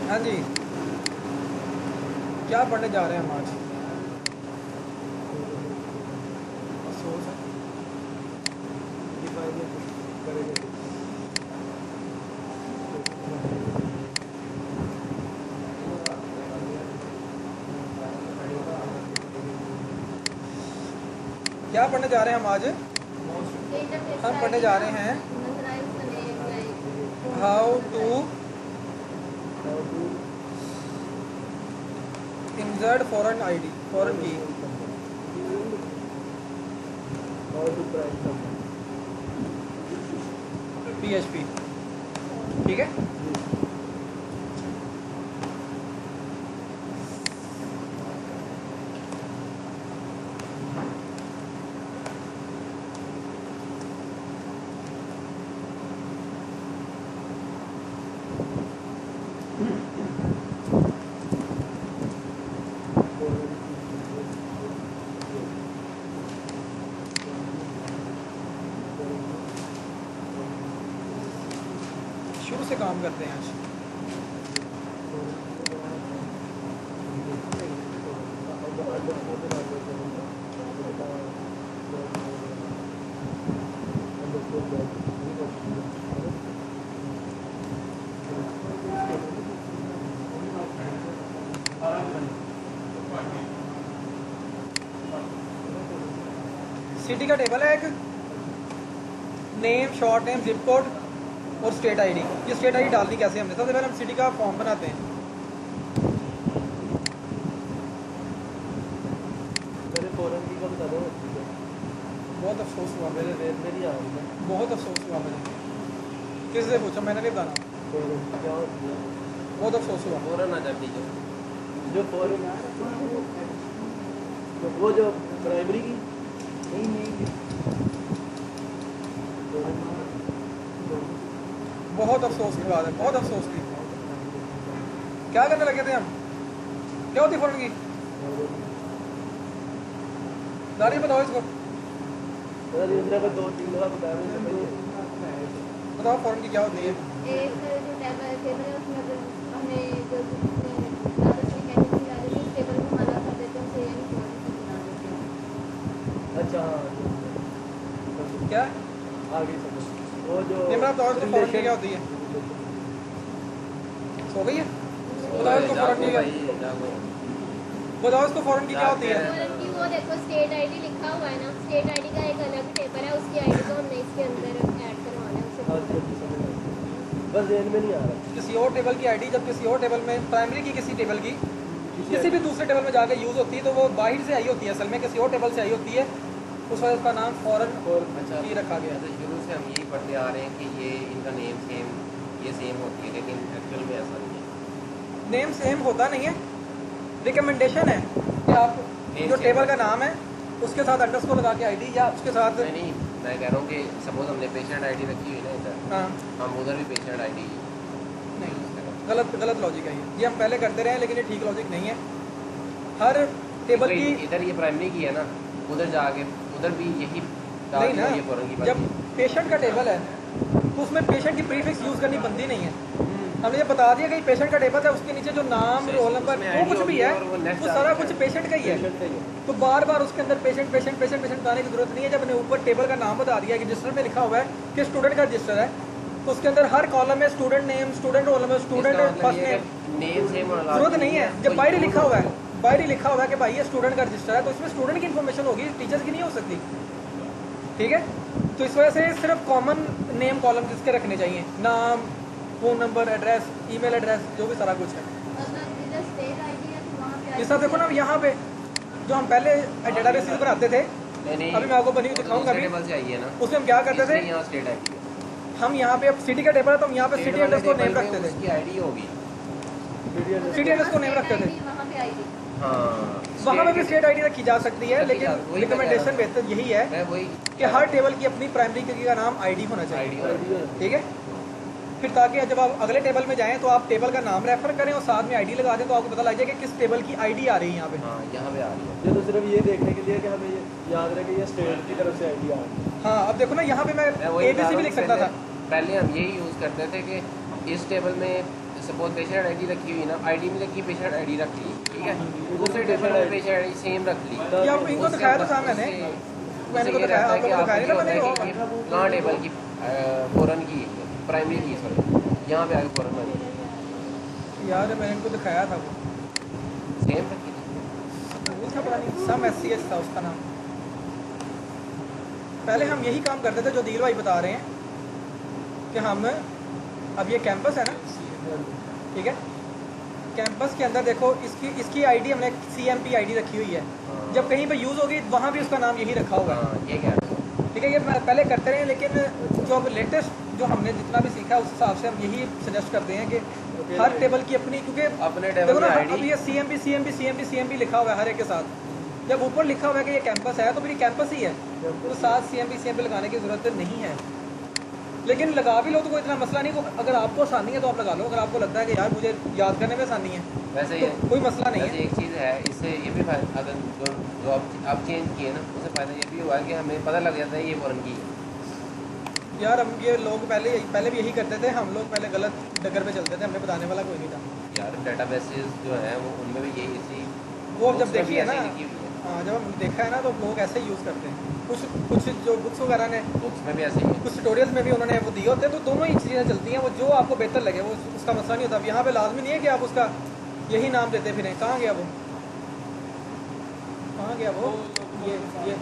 हाँ जी, क्या पढ़ने जा रहे हैं हम आज? अफसोस है। क्या पढ़ने जा रहे हैं हम आज? हम पढ़ने जा रहे हैं how to insert foreign ID, foreign की। PHP, ठीक है। शुरू से काम करते हैं आज। सिटी का टेबल है एक, name, short name, zip code और स्टेट आईडी। ये स्टेट आईडी डालनी कैसे हमने? सबसे पहले हम सिटी का फॉर्म बनाते हैं। बहुत अफसोस हुआ मेरे, बहुत अफसोस हुआ मुझे। किसी से पूछा, मैंने नहीं बताना। बहुत अफसोस हुआ। फौरन आ जाती है जो फॉरेन वो जो प्राइमरी की नहीं बहुत अफसोस की बात है, बहुत अफसोस की। क्या करने लगे थे हम? क्या होती फौरन की? दारी बताओ इसको, बताओ फौरन की क्या होती है? एक जो टेबल है उसमें अगर हमने जो आपस में कैसे मिला देते हैं टेबल को हमारा कर देते हैं उसे यानी फौरन बना देते हैं। अच्छा क्या आगे समझ वो जो निम्रा बताओ इसको फौरन की क्या होती है? सो गई है? बताओ इसको फौरन की क्या, बताओ इसको फौरन की क्या होती है? फौरन की वो देखो स्टेट आईडी लिखा हुआ है ना, स्टेट आईडी का एक अलग टेबल है, उसकी आईडी को हमने इसके अंदर ऐड करवाना है उसे। बस ध्यान में नहीं आ रहा। किसी और टेबल की आईडी जब किसी और टेबल में, प्राइमरी की किसी टेबल की किसी भी दूसरे टेबल में जाकर यूज़ होती है तो वो बाहर से आई होती है, असल में किसी और टेबल से आई होती है, उस वजह उसका नाम फौरन की रखा गया है। शुरू से हम यही पढ़ते आ रहे हैं कि ये इनका नेम सेम, ये सेम होती है, लेकिन एक्चुअल में ऐसा नहीं है। नेम सेम होता नहीं है, रिकमेंडेशन है कि आप जो टेबल का नाम है उसके साथ अंडरस्कोर लगा के आईडी या उसके साथ। नहीं, मैं कह रहा हूँ कि सपोज हमने पेशेंट आईडी रखी हुई ना इधर, हाँ हम उधर भी पेशेंट आईडी नहीं, गलत लॉजिक है ये हम पहले करते रहे हैं, लेकिन ये ठीक लॉजिक नहीं है। हर टेबल की इधर ये प्राइमरी की है ना, उधर जाके उधर भी यही नहीं ना, ये फौरन की जब पेशेंट का टेबल है तो उसमें पेशेंट की प्रीफिक्स यूज़ करनी बनती नहीं है। हमने ये बता दिया कि पेशेंट का टेबल है, उसके नीचे जो नाम, रोल नंबर, जो कुछ भी है वो सारा कुछ पेशेंट का ही है। तो बार बार उसके अंदर पेशेंट पेशेंट पेशेंट पेशेंट बताने की जरूरत नहीं है। जब हमने ऊपर टेबल का नाम बता दिया कि रजिस्टर में लिखा हुआ है कि स्टूडेंट का रजिस्टर है, तो उसके अंदर हर कॉलम में student name, student roll number, student first name, same जरूरत नहीं है। जब बाहर लिखा हुआ है, बाहर लिखा हुआ है कि भाई ये स्टूडेंट का रजिस्टर है, तो इसमें स्टूडेंट की इन्फॉर्मेशन होगी, टीचर्स की नहीं हो सकती। ठीक है, तो इस वजह से सिर्फ कॉमन नेम कॉलम जिसके रखने चाहिए, नाम, phone number, address, email address, जो भी सारा कुछ है। अगर स्टेट आईडी है तो वहाँ पे इस तरह देखो ना, यहाँ पे जो हम पहले डेटाबेस बनाते थे, अभी मैं आपको बनी हुई दिखाऊंगा अभी, टेबल से आई है ना, उसमें हम क्या करते थे, यहाँ स्टेट आईडी है, हम यहाँ पे अब सिटी का टेबल है तो हम यहाँ पे सिटी अंडरस्कोर नेम रखते थे, उसकी आईडी होगी। सिटी अंडरस्कोर नेम रखते थे। वहाँ पे आईडी हाँ, वहाँ पे भी स्टेट आईडी रखी जा सकती है, लेकिन वही रिकमेंडेशन बेहतर यही है मैं वही कि हर टेबल की अपनी प्राइमरी की का नाम आईडी होना चाहिए। आईडी ठीक है, फिर ताकि जब आप अगले टेबल में जाएं तो आप टेबल का नाम रेफर करें और साथ में आईडी लगा दें, तो आपको पता लग जाए कि किस टेबल की आईडी आ रही है यहाँ पे। हाँ, यहाँ पे आ रही है। ये तो सिर्फ ये देखने के लिए कि हमें ये याद रहे कि ये स्टेट की तरफ से आईडी आ रही है। हाँ, अब देखो ना, यहाँ पे मैं मैं वही ABC भी लिख सकता था। पहले हम यही यूज़ करते थे कि इस टेबल में सपोज पेशेंट आईडी रखी हुई ना, आईडी में रखी पेशेंट आईडी रख ली, ठीक है, दूसरे टेबल में पेशेंट आईडी सेम रख ली। ये आप इनको दिखाया तो था मैंने को दिखाया, आप लोगों को दिखाया नहीं था मैंने वो। कहाँ टेबल की फॉरन की प्राइमरी की, सॉरी यहाँ पे आगे फॉरन वाली यार मैंने इनको दिखाया था वो सेम रखी थी। स्कूल था, पता नहीं सम SCH था उसका नाम। पहले हम यही काम करते थे जो दिल भाई बता रहे हैं कि हम अब ये कैंपस है ना, ठीक है, कैंपस के अंदर देखो इसकी आईडी हमने CMP आईडी रखी हुई है, जब कहीं पे यूज़ होगी वहाँ भी उसका नाम यही रखा होगा। ये क्या है? ठीक है, ये पहले करते रहे, लेकिन जो अब लेटेस्ट जो हमने जितना भी सीखा है उस हिसाब से हम यही सजेस्ट करते हैं कि हर टेबल की अपनी, क्योंकि अपने देखो टेबल ना में अब ये CMP लिखा हुआ है हर एक के साथ। जब ऊपर लिखा हुआ है कि ये कैंपस है तो फिर ये कैंपस ही है, तो साथ CMP लगाने की ज़रूरत नहीं है। लेकिन लगा भी लो तो कोई इतना मसला नहीं, अगर आपको आसानी है तो आप लगा लो, अगर आपको लगता है कि यार मुझे याद करने में आसानी है वैसे तो कोई मसला नहीं वैसे है। एक चीज़ है, इससे ये भी फायदा, अगर जो आप चेंज किए ना, उससे फ़ायदा ये भी हुआ कि हमें पता लग जाता है ये फॉरन की है। यार हम ये लोग पहले भी यही करते थे, हम लोग पहले गलत डगर पे चलते थे, हमें बताने वाला कोई नहीं था। यार डेटाबेसेस जो है वो उनमें भी यही इसी वो जब books में भी देखिए ऐसे ना, ही लिखी हुई है, हाँ जब हम देखा है ना तो लोग ऐसे यूज़ करते हैं। कुछ जो बुक्स वगैरह ने, बुक्स में भी ऐसे ही है। कुछ ट्यूटोरियल्स में भी उन्होंने वो दिए होते हैं, तो दोनों ही चीज़ें चलती हैं, वो जो आपको बेहतर लगे वो उसका मसला नहीं होता। अब यहाँ पे लाजमी नहीं है कि आप उसका यही नाम देते फिरें। कहाँ गया वो, कहाँ गया वो, ये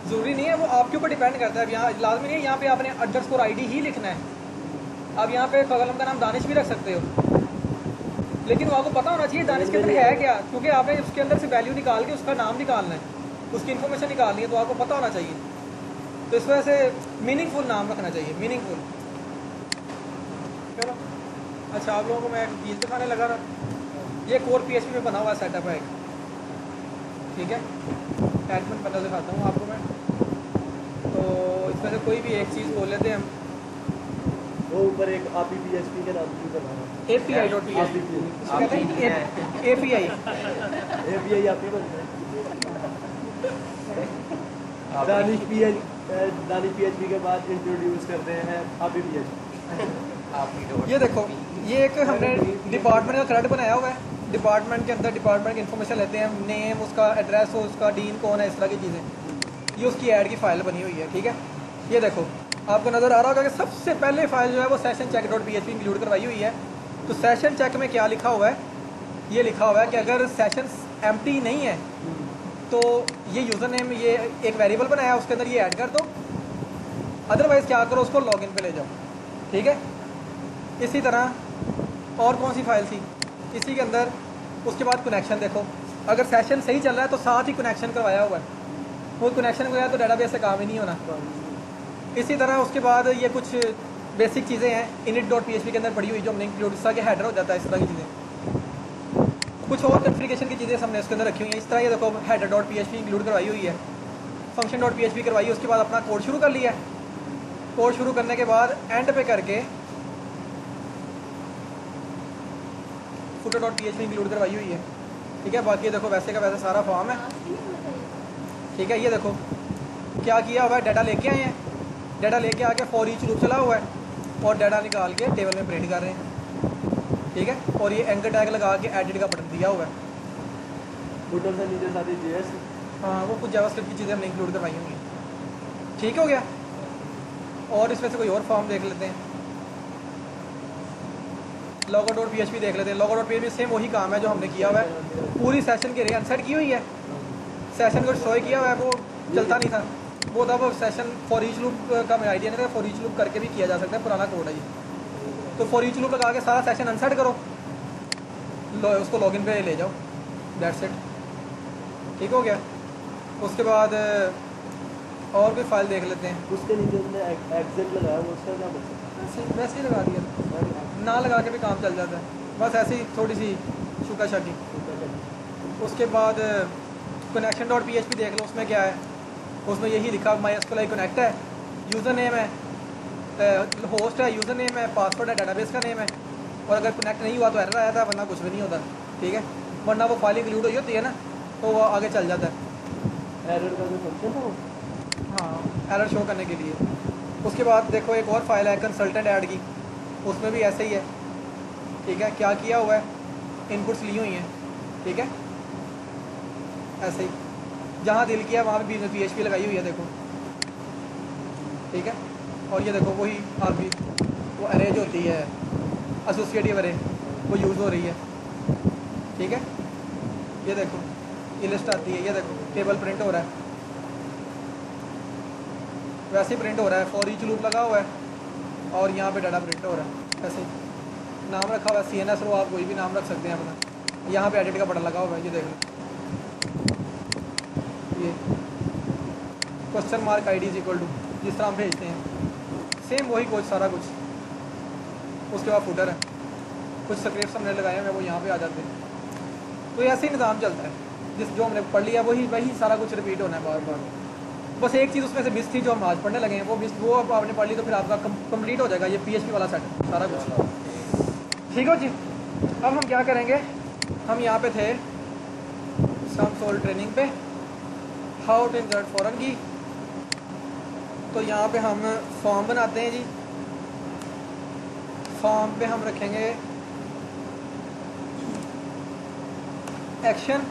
ज़रूरी नहीं है, वो आपके ऊपर डिपेंड करता है। अब यहाँ लाजमी नहीं है यहाँ पे आपने _ID ही लिखना है। आप यहाँ पे कलम का नाम दानिश भी रख सकते हो, लेकिन वो आपको पता होना चाहिए दानिश के अंदर है क्या, क्योंकि आपने उसके अंदर से वैल्यू निकाल के उसका नाम निकालना है, उसकी इन्फॉर्मेशन निकालनी है, तो आपको पता होना चाहिए। तो इस वजह से मीनिंगफुल नाम रखना चाहिए, मीनिंगफुल। चलो अच्छा, आप लोगों को मैं एक चीज़ दिखाने लगा ना, ये कोर PHP में बना हुआ सेटअप है एक, ठीक है, एडमिन पैनल दिखाता हूँ आपको मैं। तो इसमें से कोई भी एक चीज़ बोल लेते हैं हम, वो ऊपर एक API PHP के नाम की बना है, API.php कहते हैं, API API आप ही बनते हैं। दानिश PHP के बाद इंट्रोड्यूस करते हैं API PHP। आप ही डॉट ये देखो, ये एक हमने डिपार्टमेंट का थ्रेड बनाया हुआ है। डिपार्टमेंट के अंदर डिपार्टमेंट की इन्फॉर्मेशन लेते हैं, नेम, उसका एड्रेस, हो उसका डीन कौन है, इस तरह की चीज़ें। ये उसकी ऐड की फ़ाइल बनी हुई है, ठीक है। ये देखो आपको नज़र आ रहा होगा कि सबसे पहले फाइल जो है वो सेशन चेक.php इंक्लूड करवाई हुई है। तो सेशन चेक में क्या लिखा हुआ है, ये लिखा हुआ है कि अगर सेशन एम्प्टी नहीं है तो ये यूज़र नेम, ये एक वेरिएबल बनाया है उसके अंदर ये ऐड कर दो, अदरवाइज़ क्या करो उसको लॉगिन पे ले जाओ, ठीक है। इसी तरह और कौन सी फाइल थी इसी के अंदर, उसके बाद कनेक्शन देखो, अगर सेशन सही चल रहा है तो साथ ही कनेक्शन करवाया हुआ है, वो कनेक्शन करवाया तो डेटाबेस से काम ही नहीं होना। इसी तरह उसके बाद ये कुछ बेसिक चीज़ें हैं init.php के अंदर पड़ी हुई जो हमने इंक्लूड, इस तरह के हेडर हो जाता है, इस तरह की चीज़ें। कुछ और कॉन्फ़िगरेशन की चीज़ें हमने उसके अंदर रखी हुई हैं। इस तरह ये देखो header.php इंक्लूड करवाई हुई है, function.php करवाई है। उसके बाद अपना कोड शुरू कर लिया है। कोड शुरू करने के बाद एंड पे करके footer.php इंक्लूड करवाई हुई है, ठीक है। बाकी देखो वैसे का वैसे सारा फॉर्म है, ठीक है। ये देखो क्या किया हुआ है, डाटा लेके आए हैं, डाटा लेके आके फॉर ईच लूप चला हुआ है और डाटा निकाल के टेबल में प्रिंट कर रहे हैं, ठीक है। और ये एंकर टैग लगा के एडिट का बटन दिया हुआ है। फुटर से नीचे सारी JS, हाँ वो कुछ जावास्क्रिप्ट की चीज़ें हमने इंक्लूड करवाई होंगी, ठीक हो गया। और इसमें से कोई और फॉर्म देख लेते हैं, logger.php देख लेते हैं। logger.php सेम वही काम है जो हमने किया हुआ है। पूरी सेशन के लिए अनसेट की हुई है, सेशन को डिस्ट्रॉय किया हुआ है, वो चलता नहीं था, वो था वो सेशन फॉर ईच लूप का मैं आइडिया नहीं था, फॉर ईच लूप करके भी किया जा सकता है, पुराना कोड है ये। तो फॉर ईच लूप लगा के सारा सेशन अनसेट करो, उसको लॉगिन पे ले जाओ, दैट्स इट, ठीक हो गया। उसके बाद और भी फाइल देख लेते हैं। उसके नीचे उसने एग्जिट लगाया, वो उसका क्या मतलब? वैसे ही लगा दिया, ना लगा के भी काम चल जाता है, बस ऐसी थोड़ी सी शुका शाकी। उसके बाद कनेक्शन.php देख लो, उसमें क्या है, उसमें यही लिखा MySQL कनेक्ट है, यूज़र नेम है, होस्ट है, यूज़र नेम है, पासवर्ड है, डेटाबेस का नेम है। और अगर कनेक्ट नहीं हुआ तो एरर आया था, वरना कुछ भी नहीं होता, ठीक है। वरना वो फाइल इंक्लूड हुई होती है ना तो वो आगे चल जाता है। एरर का जो फंक्शन था वो, हाँ एरर शो करने के लिए। उसके बाद देखो एक और फाइल है कंसल्टेंट ऐड की, उसमें भी ऐसे ही है, ठीक है। क्या किया हुआ है, इनपुट्स ली हुई हैं, ठीक है, ऐसे ही जहाँ दिल किया वहाँ भी PHP लगाई हुई है, देखो, ठीक है। और ये देखो वही आरबी वो अरे जो होती है एसोसिएटिव अरे वो यूज़ हो रही है, ठीक है। ये देखो ये लिस्ट आती है, ये देखो टेबल प्रिंट हो रहा है, वैसे ही प्रिंट हो रहा है, फॉर ईच लूप लगा हुआ है और यहाँ पे डाटा प्रिंट हो रहा है, ऐसे ही नाम रखा हुआ है CNS रो, आप कोई भी नाम रख सकते हैं अपना। यहाँ पे एडिट का बटन लगा हुआ है, ये देख लो, ये question mark ID is equal to जिस तरह हम भेजते हैं सेम वही कुछ सारा कुछ। उसके बाद फुटर है, कुछ स्क्रिप्ट्स हमने लगाए हैं वो यहाँ पे आ जाते हैं। तो ऐसे ही निज़ाम चलता है, जिस जो हमने पढ़ लिया वही सारा कुछ रिपीट होना है बार बार। बस एक चीज़ उसमें से मिस थी जो हम आज पढ़ने लगे हैं, वो अब आपने पढ़ ली तो फिर आपका कंप्लीट हो जाएगा ये PHP वाला सेट सारा कुछ, ठीक हो जी। अब हम क्या करेंगे, हम यहाँ पे थे सम सोल्व ट्रेनिंग पे, हाउ टू इंसर्ट फॉरेन की। तो यहाँ पे हम फॉर्म बनाते हैं जी, फॉर्म पे हम रखेंगे एक्शन,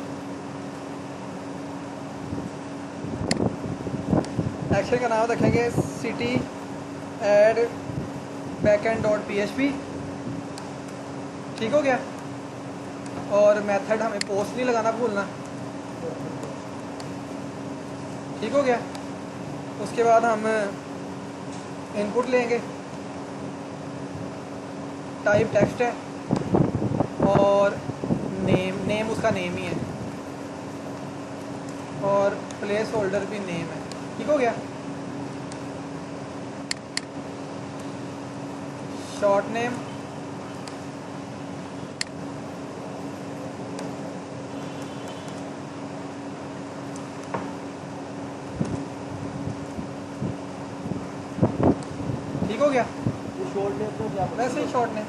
एक्शन का नाम रखेंगे city add backend dot PHP, ठीक हो गया। और मेथड हमें पोस्ट नहीं लगाना भूलना, ठीक हो गया। उसके बाद हम इनपुट लेंगे, टाइप टेक्स्ट है और नेम उसका नेम ही है और प्लेस होल्डर भी नेम है, ठीक हो गया। शॉर्ट नेम, ठीक हो गया। ये शॉर्ट नेम तो क्या वैसे ही शॉर्ट नेम,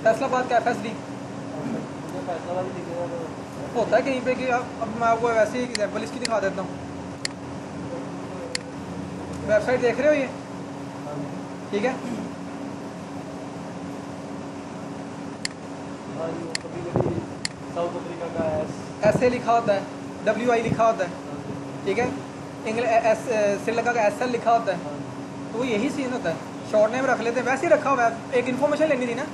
फैसलाबाद का FSD मुझे फैसला भी दिखेगा तो होता है कहीं पे कि अब मैं आपको वैसे ही एग्जाम्पल इसकी दिखा देता हूँ। वेबसाइट देख रहे हो ये, ठीक है। हाँ जी, कभी कभी साउथ अफ्रीका का ऐसे लिखा होता है, WI लिखा होता है, ठीक है। श्रीलंका का SL लिखा होता है, तो यही सीन होता है। शॉर्ट नेम रख लेते हैं, वैसे ही रखा हुआ है, एक इन्फॉर्मेशन लेनी थी ना,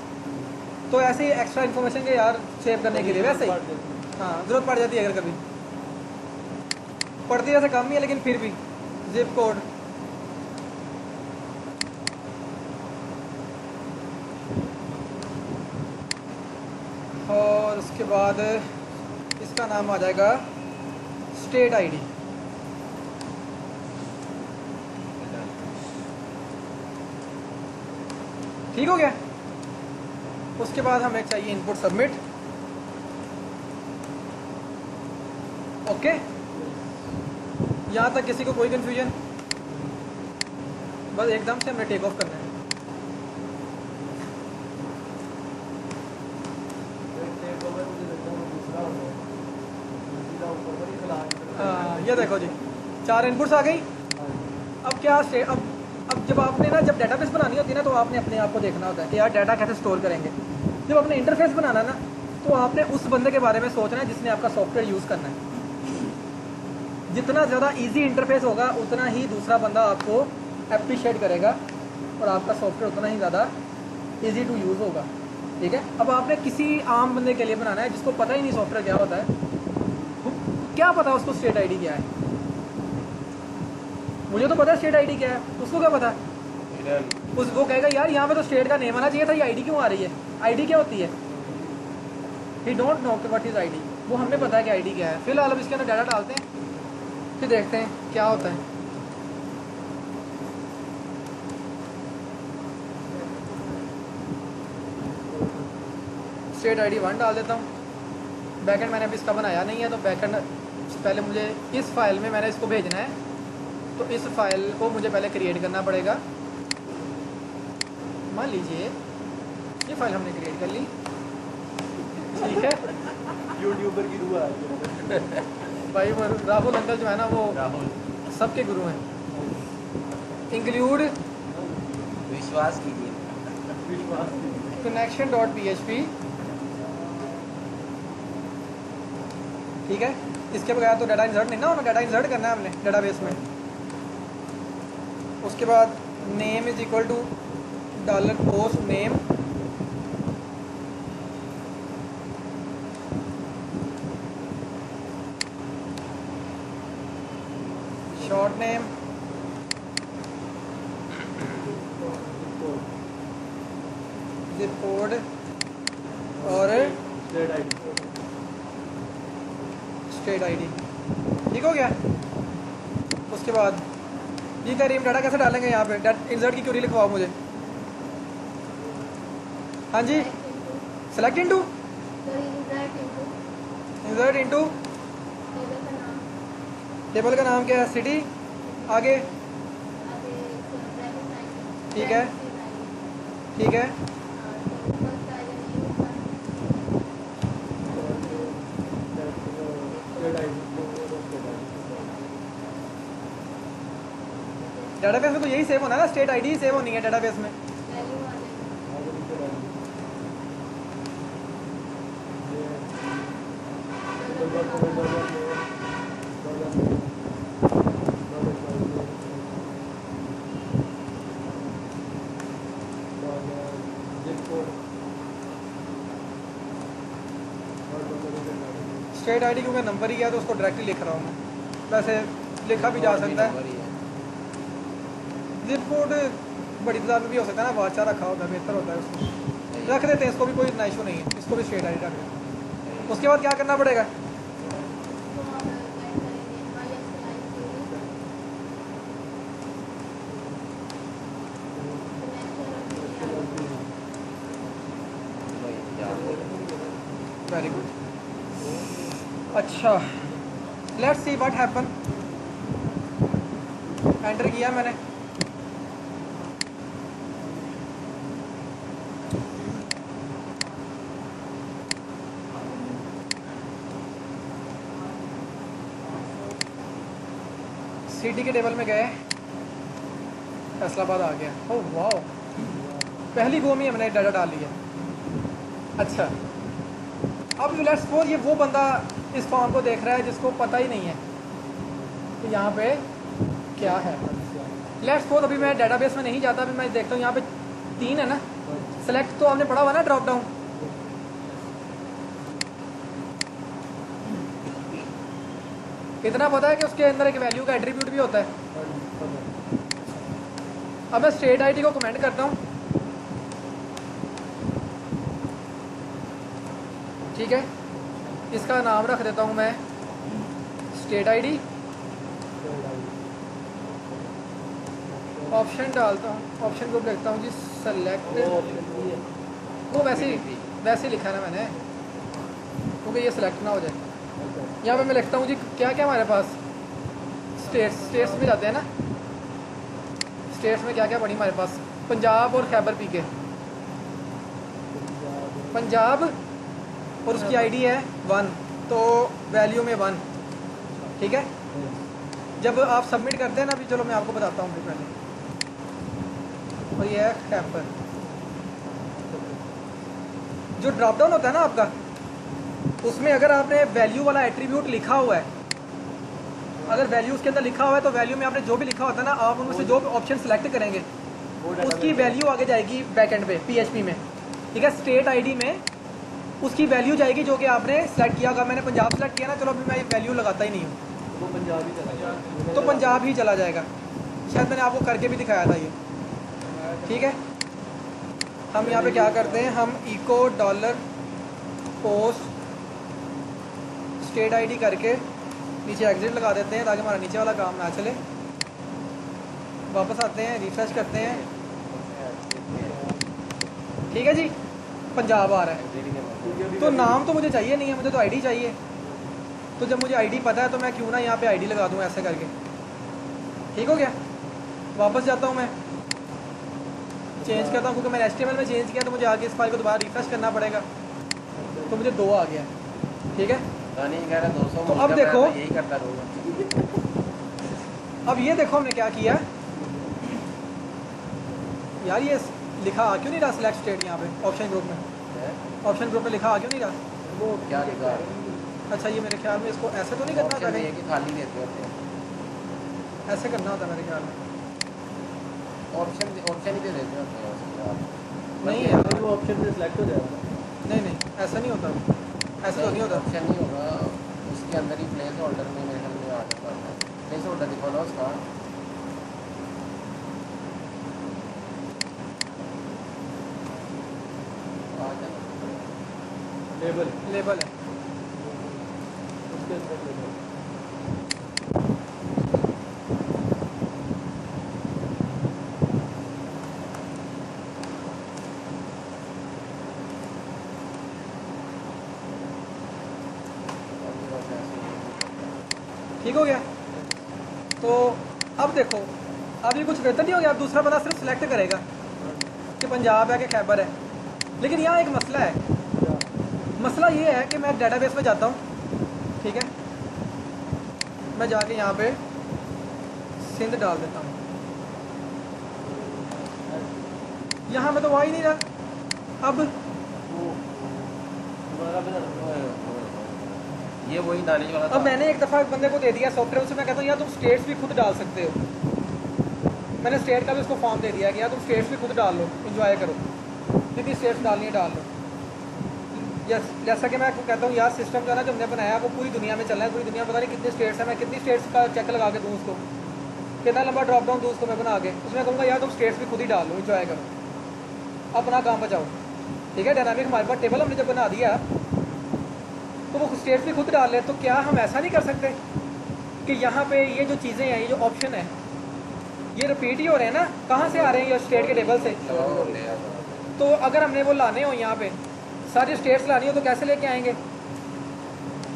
तो ऐसे ही एक्स्ट्रा इन्फॉर्मेशन के यार सेव करने के लिए वैसे ही हाँ ज़रूरत पड़ जाती है अगर कभी, पड़ती वैसे कम ही है लेकिन फिर भी जिप कोड, और उसके बाद इसका नाम आ जाएगा स्टेट ID, ठीक हो गया। उसके बाद हमें चाहिए इनपुट सबमिट, ओके। यहाँ तक किसी को कोई कंफ्यूजन, बस एकदम से हमें टेक ऑफ करना है। ये देखो जी 4 इनपुट्स आ गई। अब क्या अब जब आपने ना जब डेटाबेस बनानी होती है ना तो आपने अपने आप को देखना होता है कि यार डाटा कैसे स्टोर करेंगे। जब आपने इंटरफेस बनाना ना तो आपने उस बंदे के बारे में सोचना है जिसने आपका सॉफ्टवेयर यूज़ करना है। जितना ज़्यादा इजी इंटरफेस होगा उतना ही दूसरा बंदा आपको अप्रिशिएट करेगा और आपका सॉफ्टवेयर उतना ही ज़्यादा इजी टू यूज़ होगा, ठीक है। अब आपने किसी आम बंदे के लिए बनाना है जिसको पता ही नहीं सॉफ्टवेयर क्या होता है, क्या पता उसको स्टेट ID क्या है। मुझे तो पता है स्टेट ID क्या है, उसको क्या पता है। वो कहेगा यार यहाँ पे तो स्टेट का नेम आना चाहिए था, ये ID क्यों आ रही है, ID क्या होती है। ही डोंट नो कि व्हाट इज ID, वो हमें पता है कि ID क्या है। फिलहाल अब इसके अंदर डाटा डालते हैं फिर देखते हैं क्या होता है। स्टेट ID 1 डाल देता हूँ। बैकएंड मैंने अभी इसका बनाया नहीं है तो बैकएंड पहले मुझे इस फाइल में मैंने इसको भेजना है, तो इस फाइल को मुझे पहले क्रिएट करना पड़ेगा। मान लीजिए ये फाइल हमने क्रिएट कर ली, ठीक है। यूट्यूबर की दुआ है भाई वो राहुल अंकल जो है ना वो सबके गुरु हैं। इंक्लूड विश्वास कीजिए। विश्वास नहीं। कनेक्शन डॉट PHP, ठीक है। इसके बगैर तो डाटा इंसर्ट नहीं ना होना, डाटा इंसर्ट करना है हमने डेटाबेस में। उसके बाद name is equal to dollar post name, short name, zip code और स्टेट आईडी। State ID. ठीक हो गया। उसके बाद ये करीम डाटा कैसे डालेंगे यहाँ पे, इंसर्ट की क्वेरी लिखवाओ मुझे। हाँ जी, select into, insert into, table का नाम क्या है, सिटी, आगे, ठीक है, ठीक है, स्टेट आईडी। डाटाबेस में तो यही सेव होना है ना, स्टेट आईडी ही सेव होनी है डाटाबेस में। स्टेट आईडी क्योंकि नंबर ही है तो उसको डायरेक्टली लिख रहा हूँ मैं, वैसे लिखा भी जा सकता है। जिप कोड बड़ी तादाद में भी हो सकता है ना, बादशाह रखा होता है, बेहतर होता है उसको रख देते हैं, इसको भी कोई इतना इशू नहीं है, इसको भी स्टेट आईडी रख देते हैं। उसके बाद क्या करना पड़ेगा, वेरी गुड। अच्छा, let's see what happen. Enter किया मैंने, सिटी के टेबल में गए, फैसलाबाद आ गया। ओह वाह, पहली गो में हमने डाटा डाल लिया। अच्छा, अब लेट्स सपोज ये वो बंदा इस फॉर्म को देख रहा है जिसको पता ही नहीं है कि यहाँ पे क्या है। लेट्स सपोज अभी मैं डेटाबेस में नहीं जाता, अभी मैं देखता हूँ यहाँ पे 3 है ना, सेलेक्ट तो आपने पढ़ा हुआ ना, ड्रॉप डाउन। इतना पता है कि उसके अंदर एक वैल्यू का एट्रीब्यूट भी होता है। अब मैं स्टेट आईडी को कमेंट करता हूँ, ठीक है। इसका नाम रख देता हूँ मैं स्टेट आईडी, ऑप्शन डालता हूँ, ऑप्शन ग्रुप लिखता हूँ जी सेलेक्ट, वो वैसे ही लिखा है ना मैंने, क्योंकि ये सिलेक्ट ना हो जाए। यहाँ पे मैं लिखता हूँ जी क्या क्या हमारे पास स्टेट्स में जाते हैं ना, स्टेट्स में क्या क्या पड़ी हमारे पास, पंजाब और खैबर पीके। पंजाब और उसकी आईडी है 1, तो वैल्यू में 1, ठीक है। जब आप सबमिट करते हैं ना, अभी चलो मैं आपको बताता हूँ पहले, और ये है खैबर। जो ड्रॉप डाउन होता है ना आपका, उसमें अगर आपने वैल्यू वाला एट्रीब्यूट लिखा हुआ है, अगर वैल्यू उसके अंदर लिखा हुआ है, तो वैल्यू में आपने जो भी लिखा होता है ना, आप उनमें से जो भी ऑप्शन सेलेक्ट करेंगे उसकी वैल्यू आगे जाएगी बैकएंड पे PHP में, ठीक है। स्टेट आईडी में उसकी वैल्यू जाएगी जो कि आपने सेलेक्ट किया होगा। मैंने पंजाब सेलेक्ट किया ना, चलो अभी मैं वैल्यू लगाता ही नहीं हूँ, तो पंजाब ही चला जाएगा। तो पंजाब ही चला जाएगा। शायद मैंने आपको करके भी दिखाया था ये, ठीक है। हम यहाँ पे क्या करते हैं, हम echo dollar post state ID करके नीचे एग्जिट लगा देते हैं ताकि हमारा नीचे वाला काम ना चले। वापस आते हैं, रिफ्रेश करते हैं, ठीक है जी, पंजाब आ रहा है। तो नाम तो मुझे चाहिए नहीं है, मुझे तो आईडी चाहिए। तो जब मुझे आईडी पता है तो मैं क्यों ना यहाँ पे आईडी लगा दूँ ऐसे करके, ठीक हो गया। वापस जाता हूँ मैं, चेंज करता हूँ, क्योंकि मैंने HTML में चेंज किया तो मुझे आगे इस फाइल को दोबारा रिफ्रेश करना पड़ेगा, तो मुझे 2 आ गया, ठीक है। तो अब देखो, यही करता रहूँगा। अब ये देखो हमने क्या किया यार, लिखा आ क्यों नहीं रहा सिलेक्ट स्टेट यहाँ पे ऑप्शन ग्रुप में? है? ऑप्शन ग्रुप में लिखा आ क्यों नहीं रहा? वो क्या लिखा? अच्छा ये मेरे ख्याल में इसको ऐसे तो नहीं करना होता ऑप्शन नहीं है कहीं? कि खाली देते होते हैं। ऐसे करना होता मेरे ख्याल में। ऑप्शन ही दे देते होते हैं उसके बाद। नहीं बल्कि है। वो ऑप्शन से सिलेक्ट हो जाएगा। नहीं ऐसा नहीं होता, ऐसा तो नहीं होता। ऑप्शन नहीं होगा, उसके अंदर ही प्लेस होल्डर में मेरे ख्याल में आ जाता है। प्लेस होल्डर दिखो ना उसका। आ जाएगा। लेबल लेबल है। उसके अंदर लेबल। ठीक हो गया? तो अब देखो, अब ये कुछ बेहतर नहीं हो गया। अब दूसरा बंदा सिर्फ सिलेक्ट करेगा कि पंजाब है कि खैबर है। लेकिन यहाँ एक मसला है। मसला ये है कि मैं डेटाबेस में जाता हूँ, ठीक है, मैं जाके यहाँ पे सिंध डाल देता हूँ। यहाँ में तो वही नहीं रहा। अब तुम्हारा बता ये वही दानिश वाला था। अब मैंने एक दफ़ा बंदे को दे दिया सॉफ्टवेयर, उससे मैं कहता हूँ यार तुम स्टेट्स भी खुद डाल सकते हो। मैंने स्टेट का भी उसको फॉर्म दे दिया कि यार तुम स्टेट्स भी खुद डाल लो, एंजॉय करो, जितनी स्टेट्स डालनी है डाल लो। जैसा कि मैं कहता हूँ यार सिस्टम जो है ना जो हमने बनाया वो पूरी दुनिया में चल रहा है। पूरी दुनिया में पता नहीं कितनी स्टेट्स हैं, मैं कितनी स्टेट्स का चेक लगा के दूँ उसको, कितना लंबा ड्रॉप डाउन दूँ उसको मैं बना के। उसमें कहूँगा यार तुम स्टेट्स भी खुद ही डाल लो, एंजॉय करो, अपना काम बचाओ। ठीक है, डायनामिक हमारे पास टेबल हमने जब बना दिया तो वो स्टेट्स भी खुद डाल ले। तो क्या हम ऐसा नहीं कर सकते कि यहाँ पे ये जो चीज़ें हैं, ये जो ऑप्शन है, ये रिपीट ही हो रहे हैं ना? कहाँ से आ रहे हैं ये स्टेट के टेबल से? तो अगर हमने वो लाने हो यहाँ पे सारी स्टेट्स लानी हो तो कैसे लेके आएंगे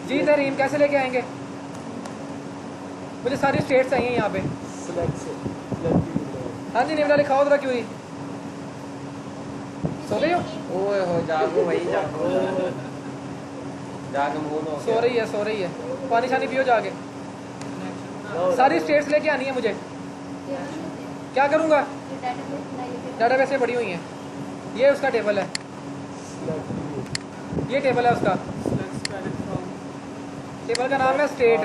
जी तरीम? कैसे लेके आएंगे? मुझे सारी स्टेट्स चाहिए यहाँ पे। सिलेक्ट से सिलेक्ट। हाँ जी निमरा लिखाओ जरा क्यों? सो गई हो? ओए हो जागो भाई जागो। जाके मूड हो सो रही है, सो रही है। पानी शानी पियो जाके। सारी स्टेट्स लेके आनी है मुझे। क्या करूँगा? डाटाबेस में पड़ी हुई हैं। ये उसका टेबल है, ये टेबल है उसका। टेबल का नाम है स्टेट।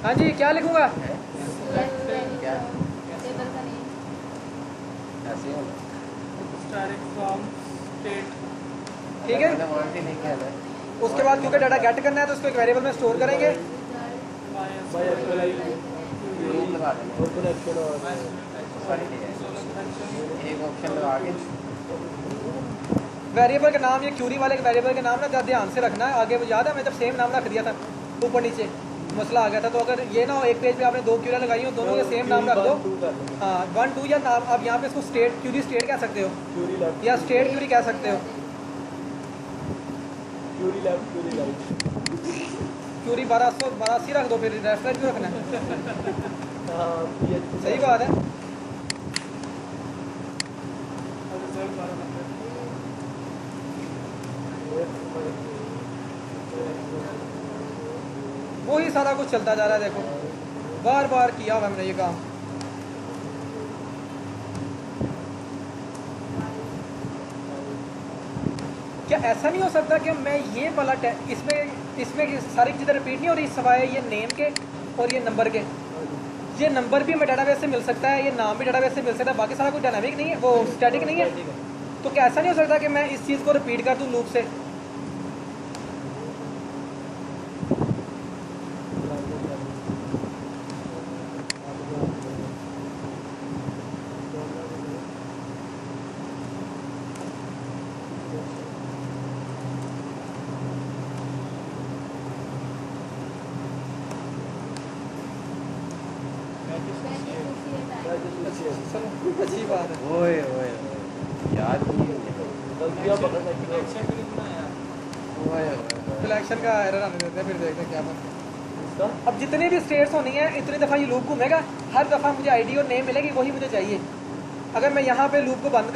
हाँ जी क्या लिखूँगा? क्या ऐसे ही होना। ठीक है। मैंने वहाँ से लेके आना है। उसके बाद क्योंकि डाटा गेट करना है तो उसको एक वेरिएबल में स्टोर करेंगे। बाय एक्चुअली ग्रुप लगा देना। और कनेक्शन और सारी चीज़ें एक ऑप्शन लगा के वेरिएबल का नाम, ये क्यूरी वाले के वेरिएबल का नाम ना ध्यान से रखना है। आगे वो याद है मैं जब सेम नाम रख दिया था ऊपर नीचे मसला आ गया था। तो अगर ये ना हो एक पेज पे आपने दो क्यूरियाँ लगाई हो, दोनों के सेम नाम रख दो। हाँ 1 2 या नाम आप यहाँ पे इसको स्टेट क्यूरी स्टेट कह सकते हो क्यूरी लेफ्ट या स्टेट क्यूरी कह सकते हो। Query left query right. Query 1282 रख दो, फिर रेफरेंस क्यों रखना है? हाँ सही बात है। वही सारा कुछ चलता जा रहा है। देखो बार बार किया हुआ हमने ये काम। क्या ऐसा नहीं हो सकता कि मैं ये वाला इसमें सारी चीज़ें रिपीट नहीं हो रही सवाए ये नेम के और ये नंबर के? ये नंबर भी हमें डाटाबेस से मिल सकता है, ये नाम भी डाटाबेस से मिल सकता है, बाकी सारा कुछ डायनामिक नहीं है, वो स्टैटिक नहीं है। तो क्या ऐसा नहीं हो सकता कि मैं इस चीज़ को रिपीट कर दूँ लूप से? चलो अच्छी बात है। ओए ओए याद नहीं है। गलतियाँ पकड़ सकते हो। ओए ओए सिलेक्शन का एरर आने देते हैं, फिर देखते हैं क्या बनता है। इसका अब जितनी भी स्टेट्स होनी है इतनी दफ़ा ये लूप घूमेगा, हर दफ़ा मुझे आईडी और नेम मिलेगी, वही मुझे चाहिए। अगर मैं यहाँ पे लूप को बंद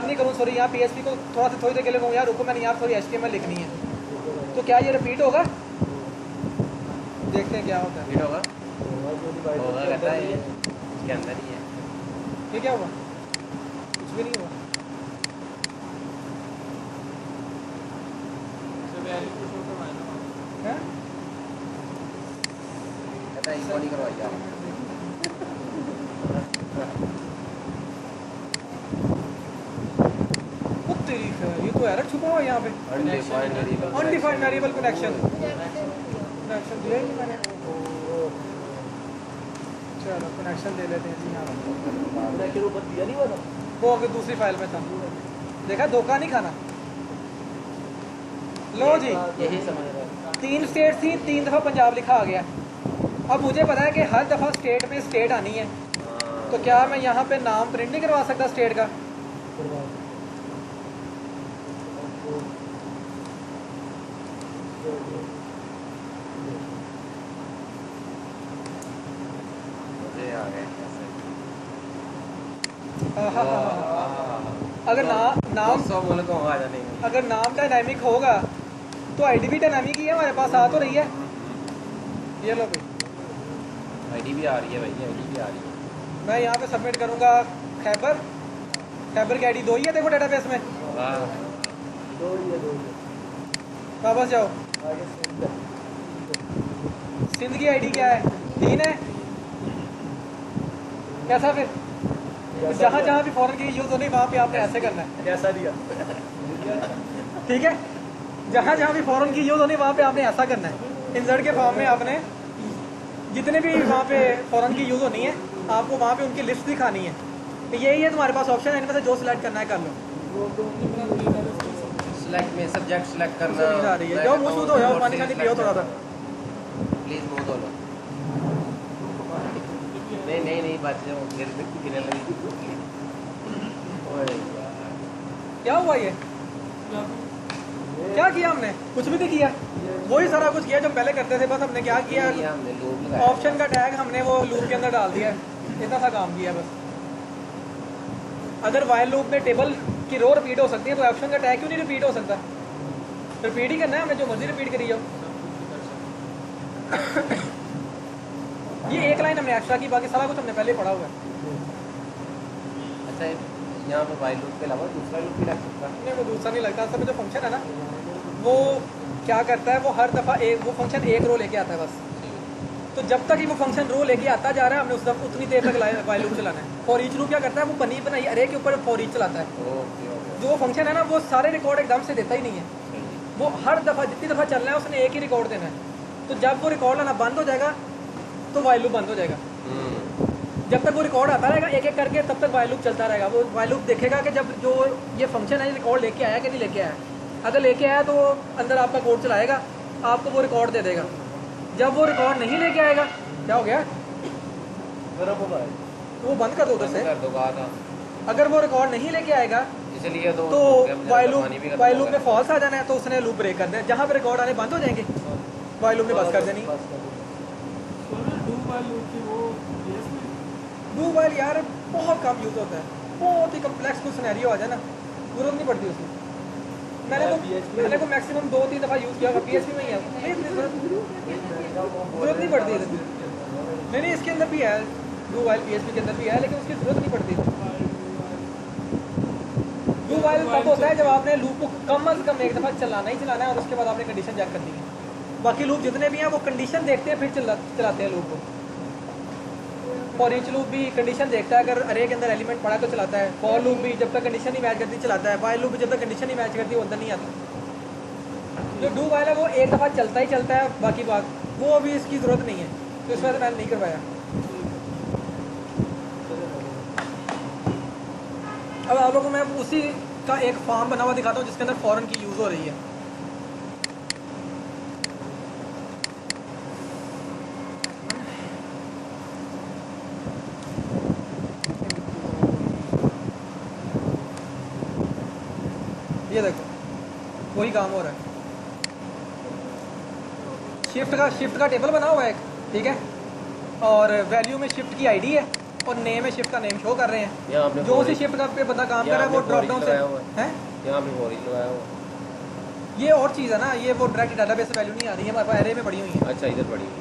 नहीं करूँ सॉरी, यहाँ PHP को थोड़ी देर के लिए कहूँ यार रुको मैंने यहाँ थोड़ी HTML लिखनी है, तो क्या ये रिपीट होगा? देखते हैं क्या होता है। फिर होगा कहता है ये इसके अंदर ही है। ये क्या हुआ? कुछ भी नहीं हुआ। हैं? कहता है इको नहीं करवाई यार। वो तेरी खैर, ये तो एरर छुपा हुआ है यहाँ पे। अनडिफाइंड वेरिएबल कनेक्शन दिया ही नहीं मैंने। चलो कनेक्शन दे लेते हैं जी यहाँ पे। कनेक्शन ऊपर दिया नहीं हुआ था। वो अगर दूसरी फाइल में था। देखा, धोखा नहीं खाना। लो जी, यही समझ रहा है। 3 स्टेट थी, 3 दफ़ा पंजाब लिखा आ गया। अब मुझे पता है कि हर दफ़ा स्टेट में स्टेट आनी है, तो क्या मैं यहाँ पे नाम प्रिंट नहीं करवा सकता स्टेट का? मुझे आ गए कैसे। अगर नाम सौ बोले तो आ जाने नहीं। अगर नाम डायनामिक होगा तो आईडी भी डायनामिक ही है, हमारे पास आ तो रही है। ये लो भाई, आईडी भी आ रही है भाई, आईडी भी आ रही है। मैं यहाँ पे सबमिट करूँगा खैबर की आईडी 2 ही है, देखो डेटाबेस में। वाह, दो ही है। वापस जाओ। आगे सिंध है। सिंध की आईडी क्या है? 3 है। कैसा फिर? जहाँ जहाँ भी फॉरेन की यूज़ होनी वहाँ पे आपने ऐसे करना है, कैसा दिया? ठीक है? जहाँ जहाँ भी फॉरेन की यूज़ होनी वहाँ पे आपने ऐसा करना है। इंसर्ट के फॉर्म में आपने जितने भी वहाँ पे फॉरेन की यूज़ होनी है, आपको वहाँ पे उनकी लिस्ट दिखानी है। तो यही है तुम्हारे पास ऑप्शन है, इनमें से जो सिलेक्ट करना है कर लो। सिलेक्ट में सब्जेक्ट सिलेक्ट करना नहीं आ रही है, जाओ मुँह सूद हो जाओ, पानी शानी पियो थोड़ा सा। प्लीज मुंह धो लो। नहीं बच जाओ, फिर भी गिरने लगी। ओए यार, क्या हुआ ये? क्या किया हमने? कुछ भी नहीं किया, वही सारा कुछ किया जो पहले करते थे। बस हमने क्या किया, ये हमने लूप लगाया। ऑप्शन का टैग हमने वो लूप के अंदर डाल दिया, इतना सा काम किया बस। अगर वाइल लूप में टेबल की रो रिपीट हो सकती है तो ऑप्शन का टैग क्यों नहीं रिपीट हो सकता? रिपीट ही करना है, हमें जो मर्जी रिपीट करी जाओ। ये एक लाइन हमने एक्स्ट्रा की, बाकी सारा कुछ हमने पहले पढ़ा हुआ है। अच्छा, यहाँ पे वाइल लूप के अलावा दूसरा लूप भी लग सकता है। नहीं, वो दूसरा नहीं लगता। असल में जो फंक्शन है ना, वो क्या करता है, वो हर दफ़ा वो फंक्शन एक रो लेके आता है बस। तो जब तक ही वो फंक्शन रो लेके आता जा रहा है, हमने उतनी देर तक वाइल लूप चलाना है। फॉर ईच लूप क्या करता है, वो बनी बनाई अरे के ऊपर फॉर ईच चलाता है। ओके ओके, जो फंक्शन है ना, वो सारे रिकॉर्ड एकदम से देता ही नहीं है। वो हर दफ़ा जितनी दफ़ा चलना है उसने एक ही रिकॉर्ड देना है। तो जब वो रिकॉर्ड आना बंद हो जाएगा तो वाइल लूप बंद हो जाएगा। जब तक वो रिकॉर्ड आता रहेगा एक एक करके, तब तक वाइल लूप चलता रहेगा। वो वाइल लूप देखेगा कि जब जो ये फंक्शन है रिकॉर्ड लेके आया कि नहीं लेके आया। अगर लेके आया तो अंदर आपका कोड चलाएगा, आपको वो रिकॉर्ड दे देगा। जब वो रिकॉर्ड नहीं लेके आएगा, क्या हो गया, गर्म होगा। तो वो बंद कर दो उधर से। कर दो कहा था, अगर वो रिकॉर्ड नहीं लेके आएगा इसलिए तो वाइल लूप में फॉल्स आ जाना है, तो उसने लूप ब्रेक कर देना। जहाँ पे रिकॉर्ड आने बंद हो जाएंगे, वाइल लूप ने बस कर देनी। डू वाइल यार बहुत कम यूज़ होता है, बहुत ही कम्प्लेक्स कुछ सिनेरियो आ जाए ना, जरूरत नहीं पड़ती उसमें। मैंने को मैक्सिमम 2-3 दफ़ा यूज़ किया होगा। PHP में ही है, जरूरत नहीं पड़ती है। नहीं, इसके अंदर भी है डू वाइल, PHP के अंदर भी है, लेकिन उसकी जरूरत नहीं पड़ती। डू वाइल तब होता है जब आपने लूप को कम अज़ कम एक दफ़ा चलाना ही चलाना है, और उसके बाद आपने कंडीशन चेक करनी है। बाकी लूप जितने भी हैं वो कंडीशन देखते हैं फिर चलाते हैं लूप को। फॉर ईच लूप भी कंडीशन देखता है, अगर अरे के अंदर एलिमेंट पड़ा तो चलाता है। फॉर लूप भी जब तक कंडीशन नहीं मैच करती चलाता है। वाइल लूप भी जब तक कंडीशन नहीं मैच करती वो अंदर नहीं आता। जो डू वाइल है वो एक दफ़ा चलता ही चलता है, बाकी बात वो अभी इसकी ज़रूरत नहीं है, तो इस वजह से मैंने नहीं करवाया। अब आप लोगों को मैं उसी का एक फॉर्म बना हुआ दिखाता हूँ जिसके अंदर फॉरेन की यूज़ हो रही है। ये देखो वही काम हो रहा है। शिफ्ट का टेबल बना हुआ है एक, ठीक है, और वैल्यू में शिफ्ट की आईडी है और नेम में शिफ्ट का नेम शो कर रहे हैं। जो सी शिफ्ट का पे बंदा काम कर रहा है वो ड्रॉप डाउन से है। यहाँ पे फॉर ईच लगाया हुआ। ये और चीज़ है ना, ये वो डायरेक्ट डाटाबेस से वैल्यू नहीं आ रही है, हमारे पास एरे में पड़ी हुई है। अच्छा, इधर पड़ी हुई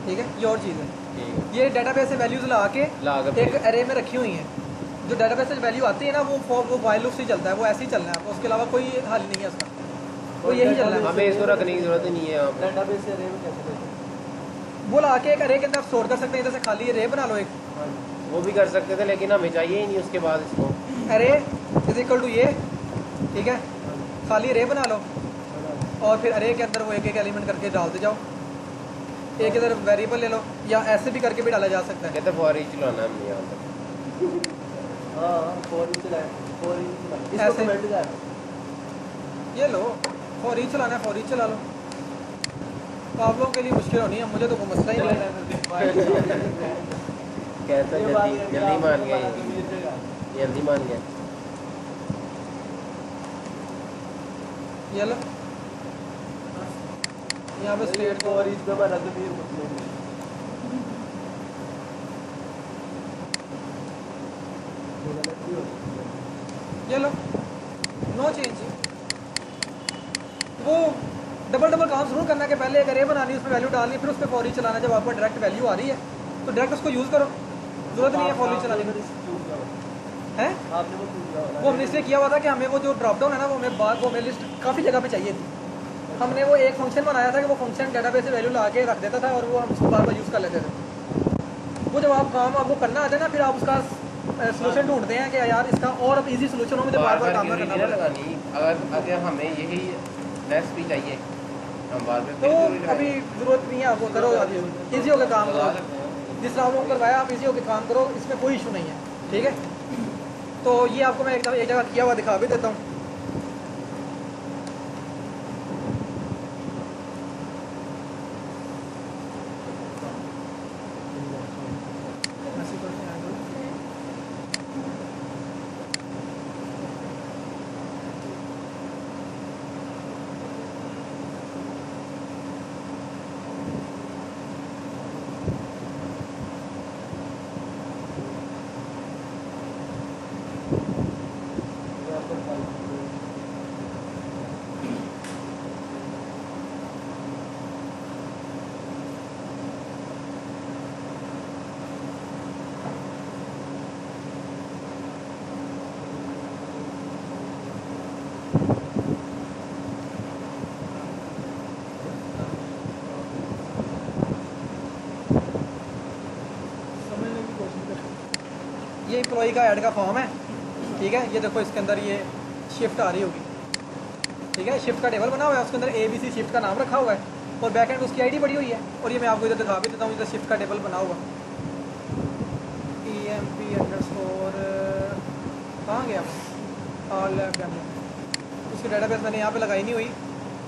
ठीक है, ये और चीज़ है। है। ये डाटाबेस से वैल्यूज ला के एक एरे में रखी हुई हैं। जो डेटाबेस में वैल्यू आती है ना वो वाइल लूप से ही चलता है, वो ऐसे ही चलना है आपको, उसके अलावा कोई हल नहीं है उसका, वो यही चलना है। हमें इसको रखने की जरूरत ही नहीं है यहाँ पे। डेटाबेस से अरे में कैसे देखें? वो ला के एक अरे के अंदर आप स्टोर कर सकते हैं, जैसे खाली अरे बना लो एक, हाँ वो भी कर सकते थे लेकिन हमें चाहिए ही नहीं उसके बाद इसको। अरे इज इक्वल टू ये, ठीक है, खाली अरे बना लो और फिर अरे के अंदर वो एक एक एलिमेंट करके डालते जाओ, एक इधर वेरिएबल ले लो, या ऐसे भी करके भी डाला जा सकता है। कहते फॉर ईच चलाना है हमने यहाँ पर। हाँ, 4 इंच चलाए, 4 इंच चलाए। इसको ऐसे? कमेंट का है। ये लो फॉर ईच चलाना है, फॉर ईच चला लो। तो आप लोगों के लिए मुश्किल होनी है, मुझे तो कोई मसला ही नहीं है। कहता ये बात जल्दी है कि जल्दी आप मान लोग गया बना ये, के भेजेगा। जल्दी मान गया। ये लो यहाँ पे स्टेट को 4 इंच पे बना तो फिर मतलब नहीं। ये गलत भी हो सकता है। ये लो नो चेंज। वो डबल काम जरूर करना कि पहले एक अरे बनानी, उसमें वैल्यू डालनी, फिर उस पर फॉर ईच चलाना। जब आपको डायरेक्ट वैल्यू आ रही है तो डायरेक्ट उसको यूज़ करो, जरूरत नहीं है फॉर ईच चलाने की। है आपने वो चूज किया वो हमने इसलिए किया हुआ था कि हमें वो जो ड्रॉप डाउन है ना वो हमें लिस्ट काफ़ी जगह पे चाहिए थी। हमने वो एक फंक्शन बनाया था कि वो फंक्शन डेटाबेस से वैल्यू ला के रख देता था और वो हम उसको बार बार यूज़ कर लेते थे। वो जब आप काम आपको करना आता है ना, फिर आप उसका सोल्यूशन ढूंढते हैं कि यार इसका और अब इजी सोल्यूशन हो, मुझे बार बार काम ना करना पड़े। लगानी। अगर हमें यही नेक्स्ट भी चाहिए हम बार बार तो अभी ज़रूरत नहीं है, आपको करो अभी ईजी होकर काम करो, जिस तरह आप लोगों को करवाया आप ईजी होकर काम करो, इसमें कोई इशू नहीं है, ठीक है। तो ये आपको मैं एक जगह किया हुआ दिखा भी देता हूँ। ये एम्प्लॉई का ऐड का फॉर्म है, ठीक है। ये देखो इसके अंदर ये शिफ्ट आ रही होगी, ठीक है। शिफ्ट का टेबल बना हुआ है, उसके अंदर ABC शिफ्ट का नाम रखा हुआ है और बैक एंड उसकी ID पड़ी हुई है। और ये मैं आपको इधर दिखा भी देता हूँ, इधर शिफ्ट का टेबल बना हुआ EMP अंडरस्कोर कहाँ गया ऑल उसकी डेटाबेस मैंने यहाँ पे लगाई नहीं हुई।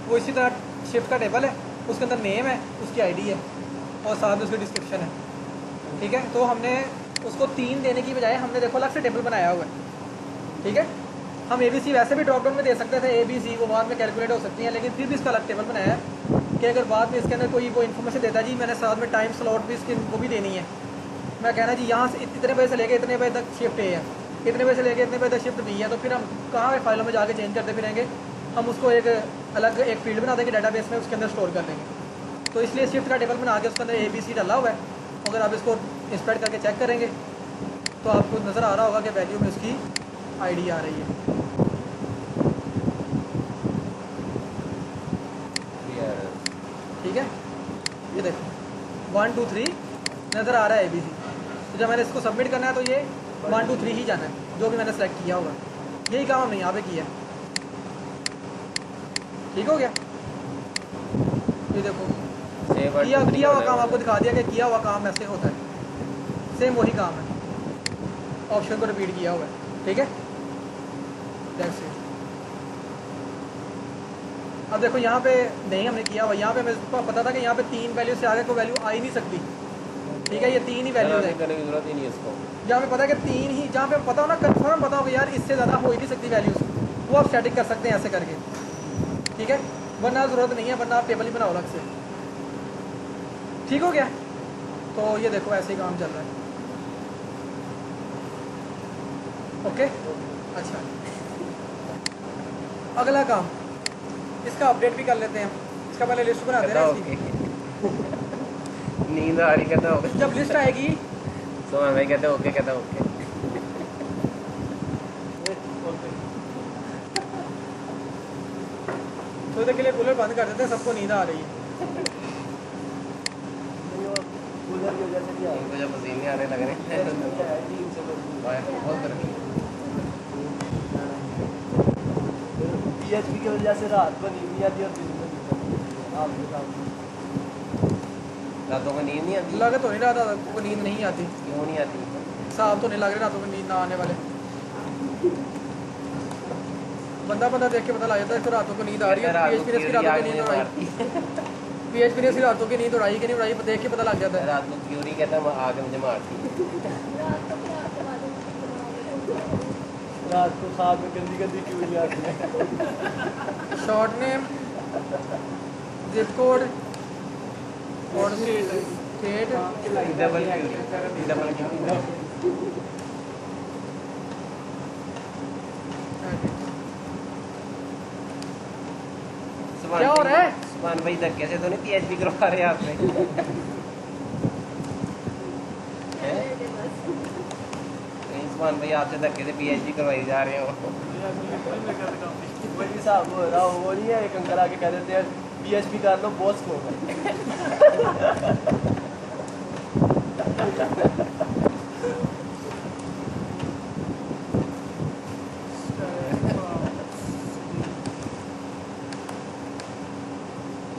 वो इसी तरह शिफ्ट का टेबल है, उसके अंदर नेम है, उसकी ID है और साथ में उसकी डिस्क्रिप्शन है, ठीक है। तो हमने उसको 3 देने की बजाय हमने देखो अलग से टेबल बनाया हुआ है, ठीक है। हम ABC वैसे भी ड्रॉप डाउन में दे सकते थे, ABC वो बाद में कैलकुलेट हो सकती है, लेकिन फिर भी इसका अलग टेबल बनाया है कि अगर बाद में इसके अंदर कोई वो इन्फॉर्मेशन देता है जी मैंने साथ में टाइम स्लॉट भी इसकी वो भी देनी है, मैं कहना जी यहाँ से इतने बजे से लेकर इतने बजे तक शिफ्ट A है, इतने बजे से लेकर इतने बजे तक शिफ्ट B है, तो फिर हम कहाँ फाइलों में जाके चेंज करते फिरेंगे। हम उसको एक अलग एक फील्ड बना देंगे डेटाबेस में, उसके अंदर स्टोर कर देंगे। तो इसलिए शिफ्ट का टेबल बना के उसके अंदर ABC डाला हुआ है। अगर आप इसको इंस्पेक्ट करके चेक करेंगे तो आपको नज़र आ रहा होगा कि वैल्यू में उसकी ID आ रही है। ठीक है, ये देखो 1 2 3 नज़र आ रहा है ABC। तो जब मैंने इसको सबमिट करना है तो ये 1 2 3 ही जाना है, जो भी मैंने सेलेक्ट किया होगा। यही काम हमने यहाँ पे किया है, ठीक हो गया। ये देखो किया हुआ काम आपको दिखा दिया कि किया हुआ काम ऐसे होता है, सेम वही काम है, ऑप्शन को रिपीट किया हुआ है, ठीक है। That's it. अब देखो यहाँ पे नहीं हमने किया हुआ, यहाँ पे मेरे पता था कि यहाँ पे 3 वैल्यू से आगे कोई वैल्यू आ ही नहीं सकती, ठीक है। ये 3 ही वैल्यूज है, करने की जरूरत ही नहीं है इसको। जहाँ पे पता है कि 3 ही, जहाँ पे पता हो ना कन्फर्म पता हो कि यार इससे ज़्यादा हो ही नहीं सकती वैल्यूज, वो आप स्टैटिक कर सकते हैं ऐसे करके, ठीक है। वरना ज़रूरत नहीं है, वरना आप टेबल ही बनाओ अलग से, ठीक हो गया। तो ये देखो ऐसे ही काम चल रहा है, ओके। अच्छा, अगला काम इसका अपडेट भी कर लेते हैं। इसका पहले लिस्ट बनाते हैं ना इसकी। नींद आ रही कहता ओके, जब लिस्ट आएगी तो हमें कहते ओके कहता ओके। थोड़ी देर के लिए कूलर बंद कर देते हैं, सबको नींद आ रही है। नहीं वो कूलर की वजह से क्या इनको जब पसीने आने लग रहे हैं बहुत तरक्की PHP की वजह से रात को नींद नहीं आती और दिन में नींद आती है। आप बताओ रातों को नींद नहीं आती लग तो नहीं रहा था को नींद नहीं आती, क्यों नहीं आती साफ तो नहीं लग रहा रातों को नींद ना आने वाले। बंदा देख के पता लग जाता है इसको रातों को नींद आ रही है। PHP ने इसकी रातों की नींद उड़ाई, PHP ने इसकी रातों की नींद उड़ाई कि नहीं उड़ाई, देख के पता लग जाता है। रात को क्यूरी कहता है आगे मुझे मारती रात को फिर आपके बाद में रात को खाद में गंदी गंदी क्यों नहीं आती है। शॉर्ट नेम, जिप कोड और स्टेट। डबल क्या हो रहा है? सुभान भाई धक्के से तो नहीं PHP करवा रहे आपने सुभान भाई आपसे धक्के से PHP करवाई जा रहे हो वही साहब हो रहा वो नहीं है, एक अंकल आके कह देते हैं PHP कर लो बॉस को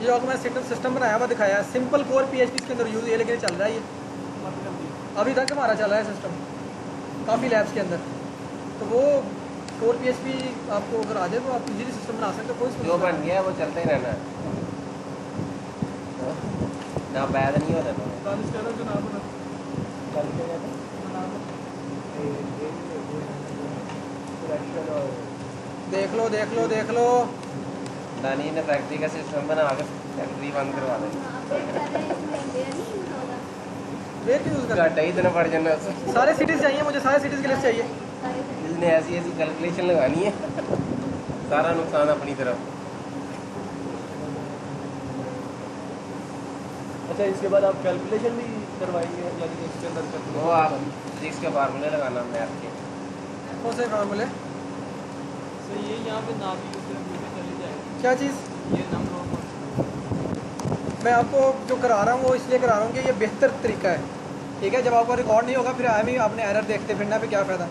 ये जो मैं सिस्टम बनाया हुआ दिखाया है, सिंपल कोर PHP के अंदर यूज ये लेके चल रहा है। ये अभी तक हमारा चल रहा है सिस्टम काफ़ी लैब्स के अंदर। तो वो कोर PHP आपको अगर आ जाए तो आप इजीली सिस्टम बना सकते हो, कोई जो समस्या बन गया वो चलता ही रहना है ना, बैद नहीं हो जाता देख लो दानी ने फैक्ट्री का सिस्टम बना के फैक्ट्री बंद करवा दे वेट यूज़ कर। घाटा ही इतना पड़ जाना उससे। सारे सिटीज़ चाहिए मुझे, सारे सिटीज़ की लिस्ट चाहिए। इसने ऐसी ऐसी कैलकुलेशन लगानी है सारा नुकसान अपनी तरफ। अच्छा इसके बाद आप कैलकुलेशन भी करवाएंगे, यानी कि इसके अंदर वो आप फिजिक्स के फार्मूले लगाना मैथ के। कौन से फार्मूले? सही है, यहाँ पे नाम यूज करके चली जाएगी क्या चीज़? ये नंबर। मैं आपको जो करा रहा हूँ वो इसलिए करा रहा हूँ कि ये बेहतर तरीका है, ठीक है। जब आपका रिकॉर्ड नहीं होगा फिर आया भी आपने एरर देखते फिरना भी क्या फ़ायदा,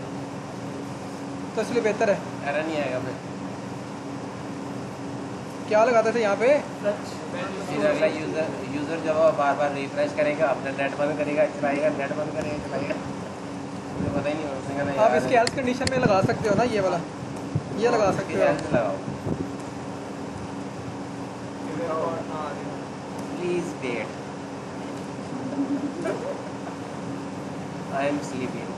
तो इसलिए बेहतर है। एरर नहीं आएगा फिर। क्या लगाते थे यहाँ पे? फिर अगला यूज़र जब बार बार रिफ्रेश करेगा, अपना नेट बंद करेगा चलाएगा, नेट बंद करेगा चलाएगा, मुझे पता ही नहीं होगा। आप इसके एल्स कंडीशन में लगा सकते हो ना, ये वाला ये लगा सकते हो आप। लगाओ please wait, I am sleeping.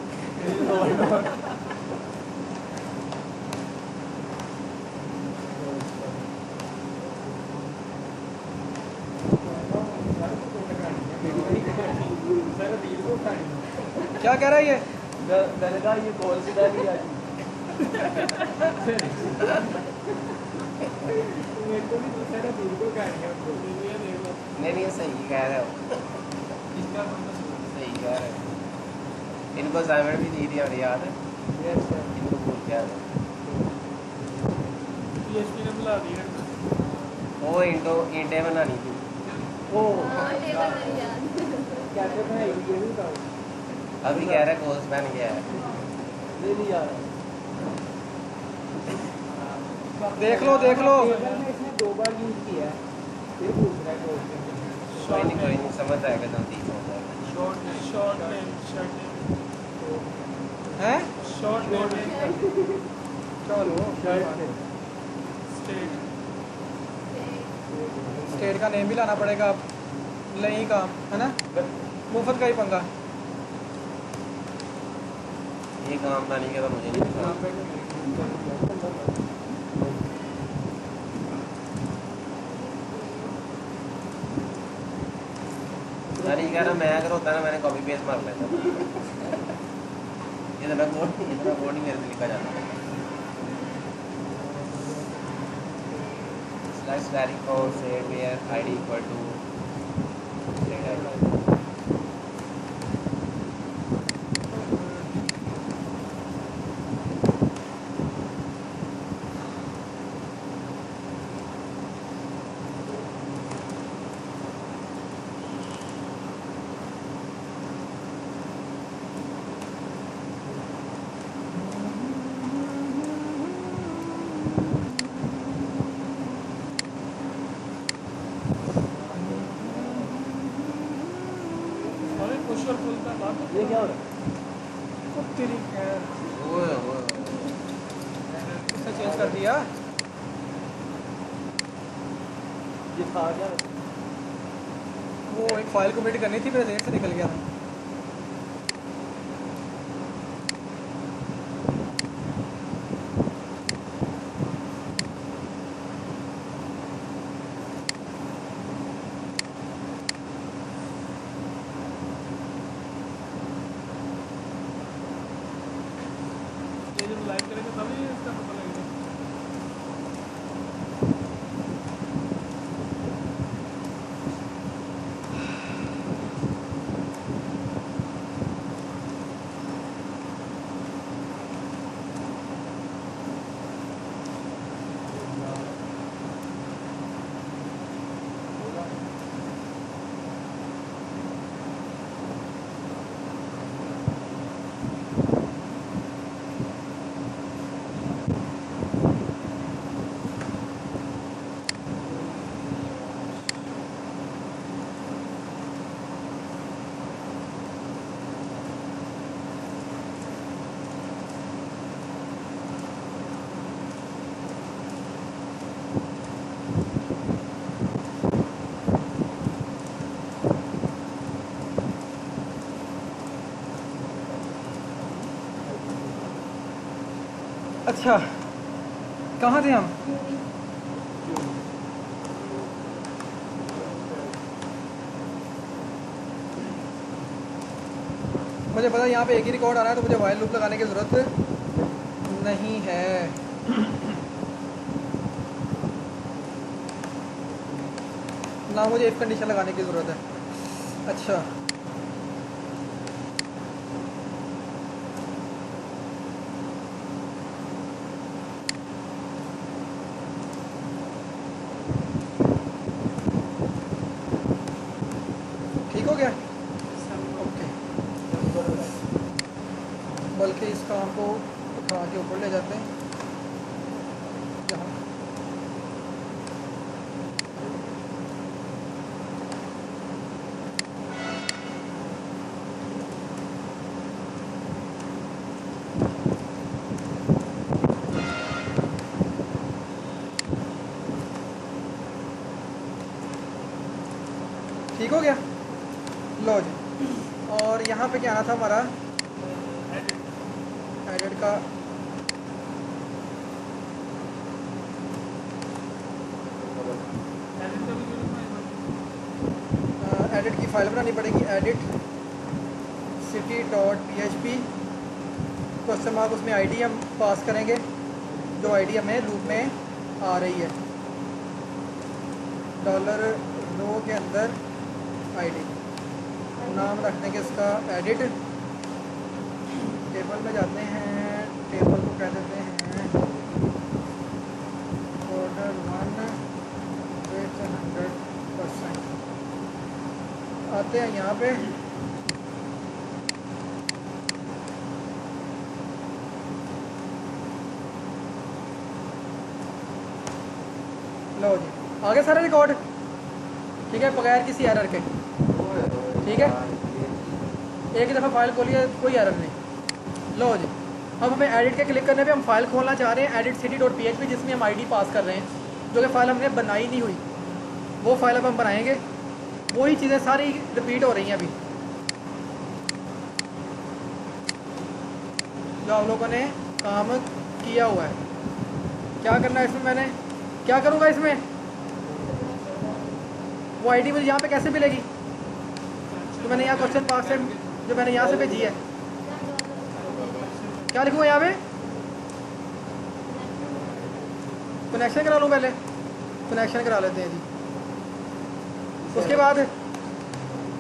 क्या कह रहा है ये? मैंने कहा ये कौन सी डाली आज नहीं सही कह रहे हो, सही कह रहे हो। इनको असाइनमेंट भी दी थी और याद है, इनको भूल गया था। ने बुला दिया वो ईंटें बनानी थी। कैसे बनाएगी ये भी बताओ। अभी कह रहा है कोर्स बन गया है। नहीं यार देख लो इसने 2 बार यूज किया है, फिर पूछ रहा है कोई नहीं समझ आएगा, जल्दी समझ आएगा। हैं? चलो स्टेट का नेम भी लाना पड़ेगा, नहीं काम है ना, मुफ्त का ही पंगा। ये काम था नहीं, मुझे नहीं पता। नहीं कह रहा, मैं अगर होता ना मैंने कॉपी पेस्ट मार लेता। इतना कोड नहीं मेरे से लिखा जाता। स्लैश वैरी कोड से वेयर आईडी इक्वल टू ये क्या हो रहा है? ओ तेरी खैर, वो उसने चेंज कर दिया। ये था क्या? वो एक फाइल कमिट करनी थी, मेरे देर से निकल गया था। ये जब लाइव करेंगे तभी इसका पता लगेगा। अच्छा, कहाँ थे हम? मुझे पता है यहाँ पे एक ही रिकॉर्ड आ रहा है, तो मुझे वाइल लूप लगाने की ज़रूरत नहीं है। ना मुझे इफ कंडीशन लगाने की ज़रूरत है। अच्छा, ठीक हो गया। ओके, बल्कि इस काम को उठा के ऊपर ले जाते हैं यहाँ। ठीक हो गया, लो जी। और यहाँ पे क्या आना था हमारा? एडिट का एडिट की फाइल बनानी पड़ेगी। एडिट city.php क्वेश्चन मार्क, उसमें आईडी हम पास करेंगे जो आईडी हमें लूप में आ रही है। डॉलर रो के अंदर आईडी, नाम रख देंगे इसका एडिट। टेबल में जाते हैं, टेबल को कह देते हैं ऑर्डर 1 वेट 100%। आते हैं यहाँ पे, लो जी, आगे सारे रिकॉर्ड ठीक है, बगैर किसी एरर के। ठीक है, एक ही दफ़ा फाइल खोलिए, कोई एरर नहीं। लो जी, अब हमें एडिट के क्लिक करने पे हम फाइल खोलना चाह रहे हैं, एडिट city.php, जिसमें हम आईडी पास कर रहे हैं, जो कि फ़ाइल हमने बनाई नहीं हुई। वो फाइल अब हम बनाएंगे। वही चीज़ें सारी रिपीट हो रही हैं अभी, जो आप लोगों ने काम किया हुआ है। क्या करना है इसमें? मैंने क्या करूँगा इसमें? वो आईडी मुझे यहाँ पे कैसे मिलेगी जो मैंने यहाँ क्वेश्चन पास से, जो मैंने यहाँ से भेजी है? क्या लिखूँगा यहाँ पे? कनेक्शन करा लूँ पहले, कनेक्शन करा लेते हैं जी। उसके बाद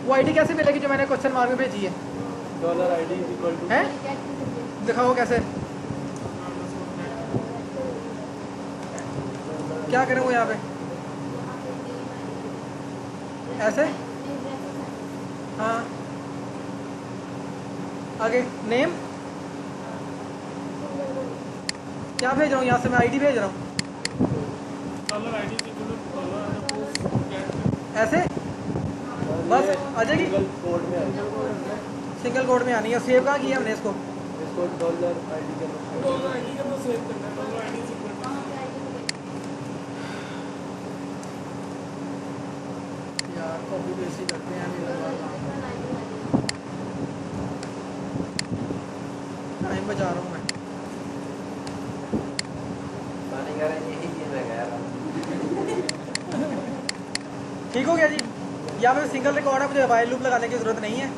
वो आईडी कैसे मिलेगी जो मैंने क्वेश्चन मार्क में भेजी है? $ID = हैं? दिखाओ कैसे, क्या करें वो यहाँ पे? ऐसे? हाँ, आगे नेम क्या भेज रहा हूँ यहाँ से? मैं आईडी भेज रहा हूँ $ID $, ऐसे, बस आ जाएगी। कोड में आएगा। सिंगल कोड में आनी है। सेव कहाँ किया हमने इसको? इसको डॉलर आईडी के अंदर डॉलर आईडी का तो सेव करना है, डॉलर आईडी सीक्रेट हाँ क्या आईडी यार कॉपी पेस्ट ही करते हैं मेरा टाइम बचा रहा हूँ मैं। पानी का यही चीज है यार। ठीक हो गया जी। यहाँ पे सिंगल रिकॉर्ड है, मुझे वाइल लूप लगाने की ज़रूरत नहीं है।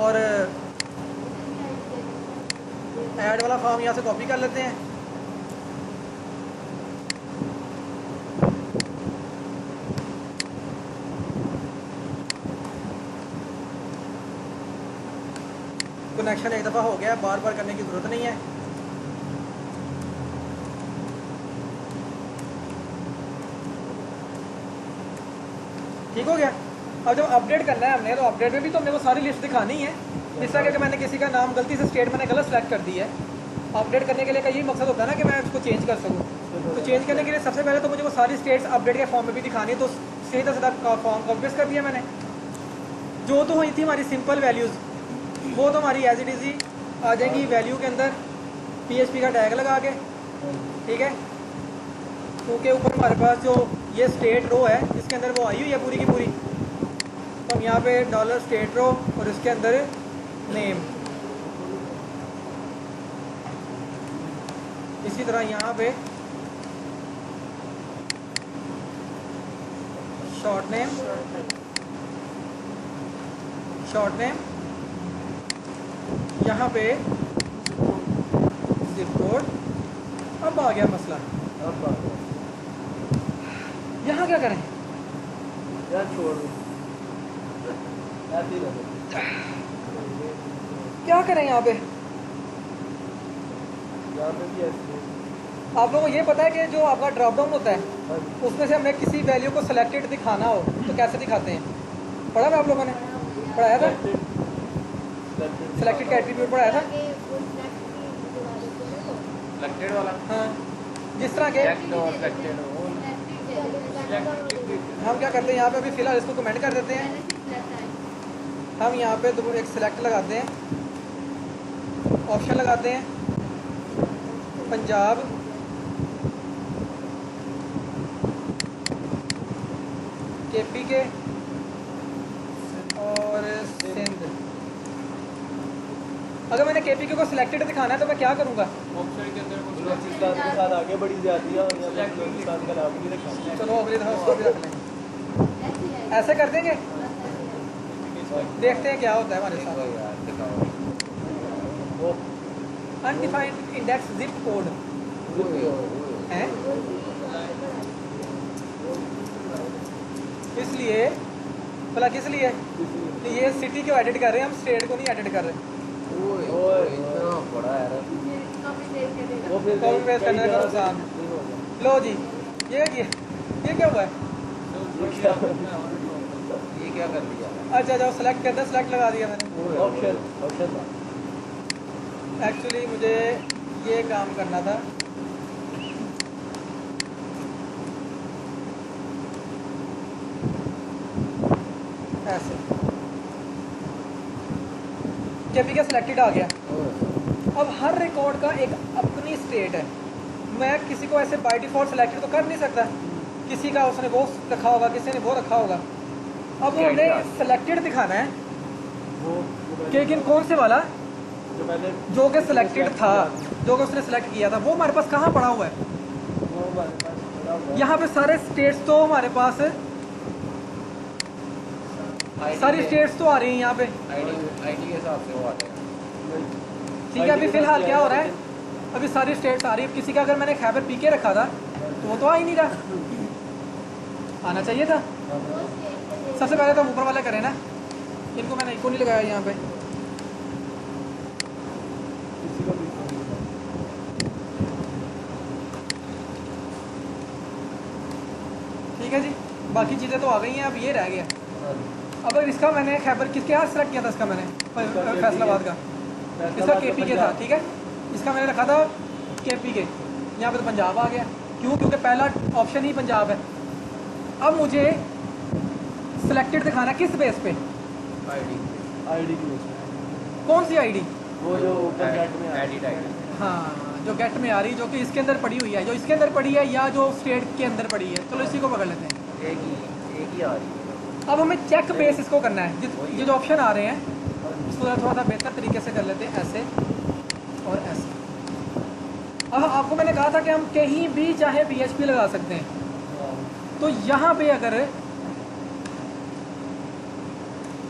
और ऐड वाला फॉर्म यहाँ से कॉपी कर लेते हैं। कनेक्शन एक दफ़ा हो गया, बार बार करने की ज़रूरत नहीं है। ठीक हो गया। अब जब अपडेट करना है हमने, तो अपडेट में भी तो हमने वो सारी लिस्ट दिखानी है। इस तरह कि मैंने किसी का नाम गलती से स्टेट मैंने गलत सेलेक्ट कर दी है, अपडेट करने के लिए का यही मकसद होता है ना कि मैं उसको चेंज कर सकूँ। तो चेंज करने के लिए सबसे पहले तो मुझे वो सारी स्टेट्स अपडेट के फॉर्म में भी दिखानी है। तो सीधा सीधा फॉर्म कॉपी पेस्ट कर दिया मैंने। जो तो हुई थी हमारी सिंपल वैल्यूज़, वो तो हमारी एज इट इज़ ही आ जाएंगी वैल्यू के अंदर, PHP का टैग लगा के। ठीक है, क्योंकि ऊपर हमारे पास जो ये स्टेट रो है, इसके अंदर वो आई हुई है पूरी की पूरी। तो हम यहाँ पे डॉलर स्टेट रो और इसके अंदर नेम। इसी तरह यहाँ पे शॉर्ट नेम, शॉर्ट नेम, यहाँ पे जिप कोड। अब आ गया मसला, अब आ गया। यहाँ क्या करें? यार छोड़ दो, ऐसे ही रहो। क्या करें यहाँ पे? यहाँ पे भी ऐसे ही। आप लोगों को ये पता है कि जो आपका ड्रॉप डाउन होता है, हाँ, उसमें से हमें किसी वैल्यू को सिलेक्टेड दिखाना हो तो कैसे दिखाते हैं? पढ़ा था आप लोगों ने? पढ़ाया था? सिलेक्टेड का एट्रीब्यूट पढ़ाया था? सिलेक्टेड वाला हाँ, जिस तरह के सिलेक्ट और सिलेक्टेड हो। हम क्या करते हैं यहाँ पे, अभी फ़िलहाल इसको कमेंट कर देते हैं। हम यहाँ पे तो एक सिलेक्ट लगाते हैं, ऑप्शन लगाते हैं पंजाब, KP के और सिंध। अगर मैंने KP के को सिलेक्टेड दिखाना है तो मैं क्या करूँगा? ऑप्शन के अंदर कुछ बलूचिस्तान के साथ आगे बढ़ी जाती है और यहाँ पे बलूचिस्तान का नाम भी रखा। चलो अगली दफ़ा उसको भी रख लेंगे। ऐसे कर देंगे, देखते हैं क्या होता है हमारे देखो साथ। यार दिखाओ। वो अनडिफाइंड इंडेक्स जिप कोड है, इसलिए भला किस लिए कि ये सिटी को एडिट कर रहे हैं, हम स्टेट को नहीं एडिट कर रहे। ओए, इतना बड़ा है वो फिर कॉपी पेस्ट करने का नुकसान। लो जी, ये क्या हुआ है? ये क्या कर लिया? अच्छा जाओ सेलेक्ट करते, सेलेक्ट लगा दिया मैंने। ऑप्शन एक्चुअली मुझे ये काम करना था। ऐसे KP का सिलेक्टेड आ गया। अब हर रिकॉर्ड का एक अपनी स्टेट है। मैं किसी को ऐसे बाय डिफॉल्ट सिलेक्टेड तो कर नहीं सकता, किसी का उसने वो रखा होगा, किसी ने वो रखा होगा। अब हमने सिलेक्टेड दिखाना है वो लेकिन कौन से वाला जो पहले जो कि सिलेक्टेड था, जो कि उसने सिलेक्ट किया था, वो हमारे पास कहाँ पड़ा हुआ है? वो हमारे पास पड़ा हुआ है। यहाँ पे सारे स्टेट्स तो हमारे पास, सारी स्टेट्स तो आ रही हैं यहाँ पे। आईडी के हिसाब से वो आते हैं। ठीक है, अभी फिलहाल क्या हो रहा है, अभी सारी स्टेट्स आ रही है। किसी का अगर मैंने खैबर PK रखा था तो वो तो आ ही नहीं रहा, आना चाहिए था। सबसे पहले तो हम ऊपर वाले करें ना, इनको मैंने इको नहीं लगाया यहाँ पे। किसी को भी ठीक है जी, बाकी चीज़ें तो आ गई हैं, अब ये रह गया। अब इसका मैंने खैबर किसके हाथ सेलेक्ट किया था? इसका मैंने फैसलाबाद का, इसका KP के था। ठीक है, इसका मैंने रखा था KP के, यहाँ पे तो पंजाब आ गया। क्यों? क्योंकि पहला ऑप्शन ही पंजाब है। अब मुझे सिलेक्टेड दिखाना किस बेस पे? आईडी आईडी की वजह कौन सी आईडी? वो जो ऊपर गेट में आ रही एडिट आईडी हाँ, जो गेट में आ रही, जो कि इसके अंदर पड़ी हुई है, जो इसके अंदर पड़ी है या जो स्टेट के अंदर पड़ी है। चलो इसी को पकड़ लेते हैं। एक ही आ रही है। अब हमें चेक बेस इसको करना है। ये जो ऑप्शन आ रहे हैं इसको थोड़ा सा बेहतर तरीके से कर लेते हैं, ऐसे और ऐसे। अब आपको मैंने कहा था कि हम कहीं भी चाहे PHP लगा सकते हैं। तो यहाँ पे अगर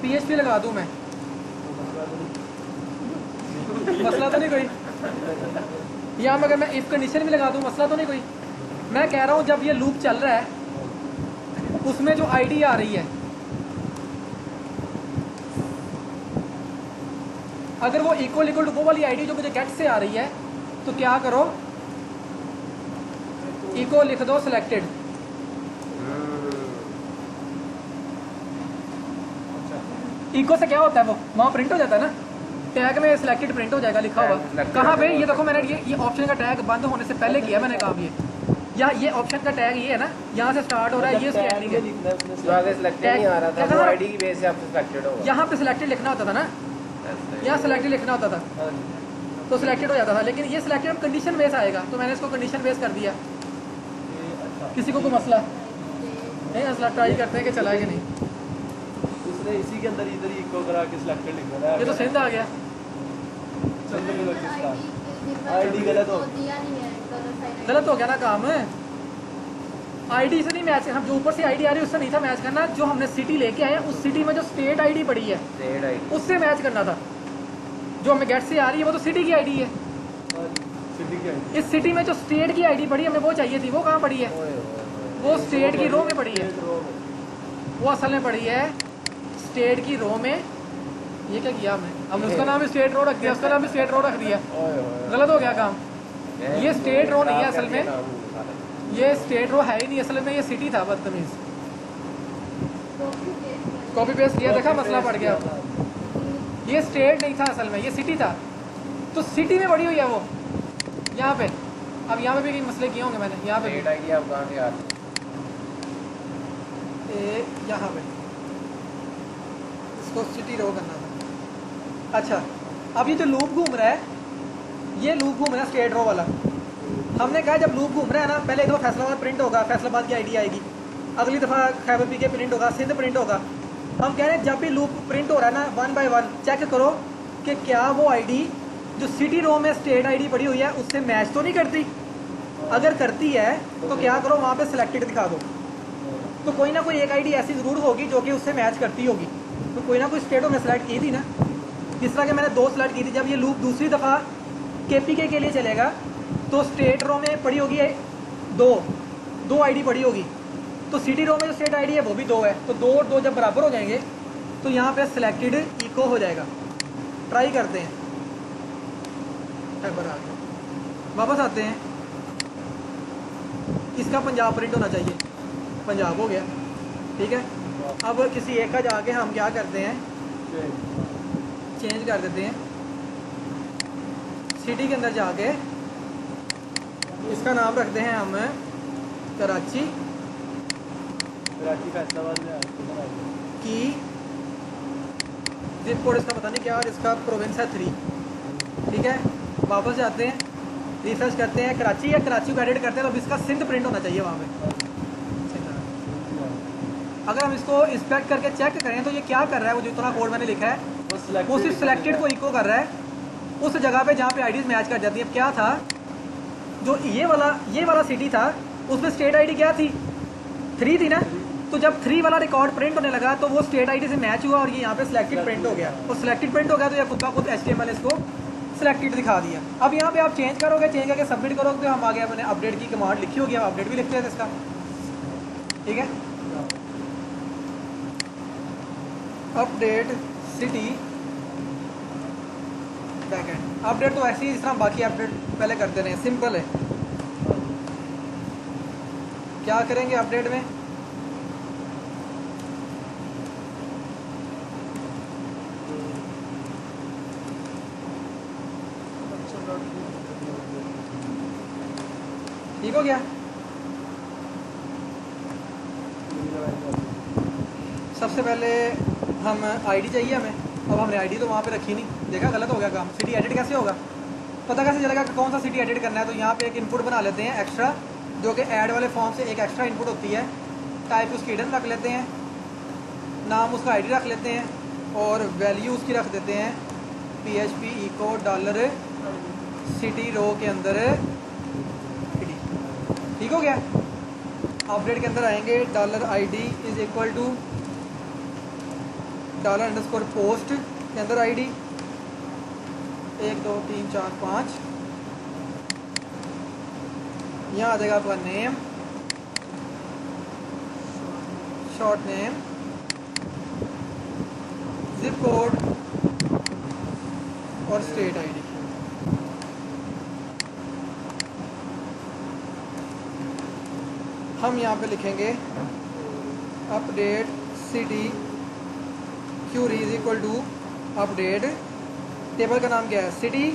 PHP लगा दूँ मैं, मसला तो नहीं कोई? यहाँ में अगर मैं इफ कंडीशन भी लगा दूँ, मसला तो नहीं कोई? मैं कह रहा हूँ जब ये लूप चल रहा है उसमें जो आईडी आ रही है, अगर वो इक्वल टू वो वाली आईडी जो मुझे गेट से आ रही है, तो क्या करो, इको लिख दो सिलेक्टेड। इको से क्या होता है, वो वहाँ प्रिंट हो जाता है ना, टैग में सिलेक्टेड प्रिंट हो जाएगा लिखा हुआ। कहाँ पे? ये देखो मैंने ये ऑप्शन का टैग बंद होने से पहले किया मैंने काम। ये या ये ऑप्शन का टैग ये है ना, यहाँ से स्टार्ट हो रहा है, ये स्टैंडिंग है। जो आगे सिलेक्टेड नहीं आ रहा था, वो आईडी की बेस से आपसे सिलेक्टेड होगा। यहाँ पे सिलेक्टेड लिखना होता था ना, यहाँ सिलेक्टेड लिखना होता था तो सिलेक्टेड हो जाता था। लेकिन ये सिलेक्टेड कंडीशन बेस आएगा, तो मैंने इसको कंडीशन बेस कर दिया। किसी को कोई मसला नहीं? मसला ट्राई करते हैं कि चला है कि नहीं। उसने इसी के अंदर इधर इको करा के सिलेक्टेड लिख दिया। ये तो सिंध आ गया। आईडी गलत हो दिया नहीं है, गलत हो गया ना काम। आईडी से नहीं मैच, हम जो ऊपर से आईडी आ रही है उससे नहीं था मैच करना। जो हमने सिटी लेके आए उस सिटी में जो स्टेट आईडी पड़ी है स्टेट आईडी उससे मैच करना था। जो हमें गेट से आ रही है वो तो सिटी की आईडी है। सिटी की आईडी। इस सिटी में जो स्टेट की आईडी पड़ी हमें वो चाहिए थी, वो कहाँ पड़ी है? वो स्टेट की रो में पड़ी है। वो असल में पड़ी है स्टेट की रो में। ये क्या किया हमने उसका नाम स्टेट रो रख दिया, उसका नाम स्टेट रो रख दिया। गलत हो गया काम। ये स्टेट रो नहीं है असल में, ये स्टेट रो है ही नहीं असल में, ये सिटी था। बदतमीज कॉपी पेस्ट किया, देखा मसला पड़ गया। ये स्टेट नहीं था असल में, ये सिटी था। तो सिटी में पड़ी हुई है वो यहाँ पे। अब यहाँ पे भी कई मसले किए होंगे मैंने। यहाँ पे स्टेट आईडी आप कहाँ से आ रही है? यहाँ पे इसको सिटी रो करना था। अच्छा, अब ये जो लूप घूम रहा है, ये लूप घूम रहा है स्टेट रो वाला। हमने कहा जब लूप घूम रहा है ना, पहले एक दफ़ा फैसलाबाद प्रिंट होगा, फैसलाबाद की आईडी आएगी। अगली दफ़ा खैबर पीके प्रिंट होगा, सिंध प्रिंट होगा। हम कह रहे हैं जब भी लूप प्रिंट हो रहा है ना, 1 बाय 1 चेक करो कि क्या वो आईडी जो सिटी रो में स्टेट आईडी पड़ी हुई है उससे मैच तो नहीं करती। अगर करती है तो क्या करो, वहाँ पे सिलेक्टेड दिखा दो। तो कोई ना कोई एक आईडी ऐसी ज़रूर होगी जो कि उससे मैच करती होगी। तो कोई ना कोई स्टेट में सेलेक्ट की थी ना, जिस तरह के मैंने 2 सेलेक्ट की थी। जब ये लूप दूसरी दफ़ा KPK के लिए चलेगा तो स्टेट रो में पड़ी होगी 2 आईडी पड़ी होगी। तो सिटी रो में जो स्टेट आईडी है वो भी 2 है। तो 2 और 2 जब बराबर हो जाएंगे तो यहाँ पे सिलेक्टेड इको हो जाएगा। ट्राई करते हैं। खैबर आ गया, वापस आते हैं। इसका पंजाब प्रिंट होना चाहिए, पंजाब हो गया, ठीक है। अब किसी एक का जाके हम क्या करते हैं, चेंज कर देते हैं। सिटी के अंदर जाके इसका नाम रखते हैं हम कराची फैसलाबाद में की जिप कोड इसका पता नहीं क्या, और इसका प्रोविंस है 3, ठीक है। वापस जाते हैं, रिफ्रेश करते हैं, कराची या कराची को एडिट करते हैं। तो अब इसका सिंध प्रिंट होना चाहिए वहाँ पे। अगर हम इसको इंस्पेक्ट करके चेक करें तो ये क्या कर रहा है, वो जितना कोड मैंने लिखा है वो सिर्फ सिलेक्टेड को इको कर रहा है उस जगह पे जहाँ पे आईडीज मैच कर जाती है। अब क्या था, जो ये वाला सिटी था उसमें स्टेट आईडी क्या थी, 3 थी ना। तो जब 3 वाला रिकॉर्ड प्रिंट होने लगा तो वो स्टेट आईडी से मैच हुआ और ये यहाँ पे सिलेक्टेड प्रिंट हो गया। और सिलेक्टेड प्रिंट हो गया तो ये खुद का खुद HTML इसको सिलेक्टेड दिखा दिया। अब यहाँ पे आप चेंज करोगे, चेंज करके सबमिट करोगे तो हम आगे मैंने अपडेट की कमांड लिखी होगी, हम अपडेट भी लिखते हैं इसका, ठीक है। Update city backend. अपडेट तो ऐसे ही जिस तरह बाकी अपडेट पहले करते रहे, सिंपल है। क्या करेंगे अपडेट में, ठीक हो गया। सबसे पहले हम आईडी चाहिए हमें, अब हमने आईडी तो वहाँ पे रखी नहीं, देखा गलत हो गया काम। सिटी एडिट कैसे होगा, पता कैसे चलेगा कि कौन सा सिटी एडिट करना है? तो यहाँ पे एक इनपुट बना लेते हैं एक्स्ट्रा, जो कि ऐड वाले फॉर्म से एक एक्स्ट्रा इनपुट होती है। टाइप उसकी हिडन रख लेते हैं, नाम उसका आईडी रख लेते हैं, और वैल्यू उसकी रख देते हैं PHP echo डॉलर सिटी रो के अंदर सिटी। ठीक हो गया। अपडेट के अंदर आएंगे, $ID is equal to $_post के अंदर ID 1 2 3 4 5। यहाँ आ जाएगा आपका name, short name, zip code और स्टेट आईडी। हम यहाँ पे लिखेंगे update city query is equal to update, table का नाम क्या है सिटी,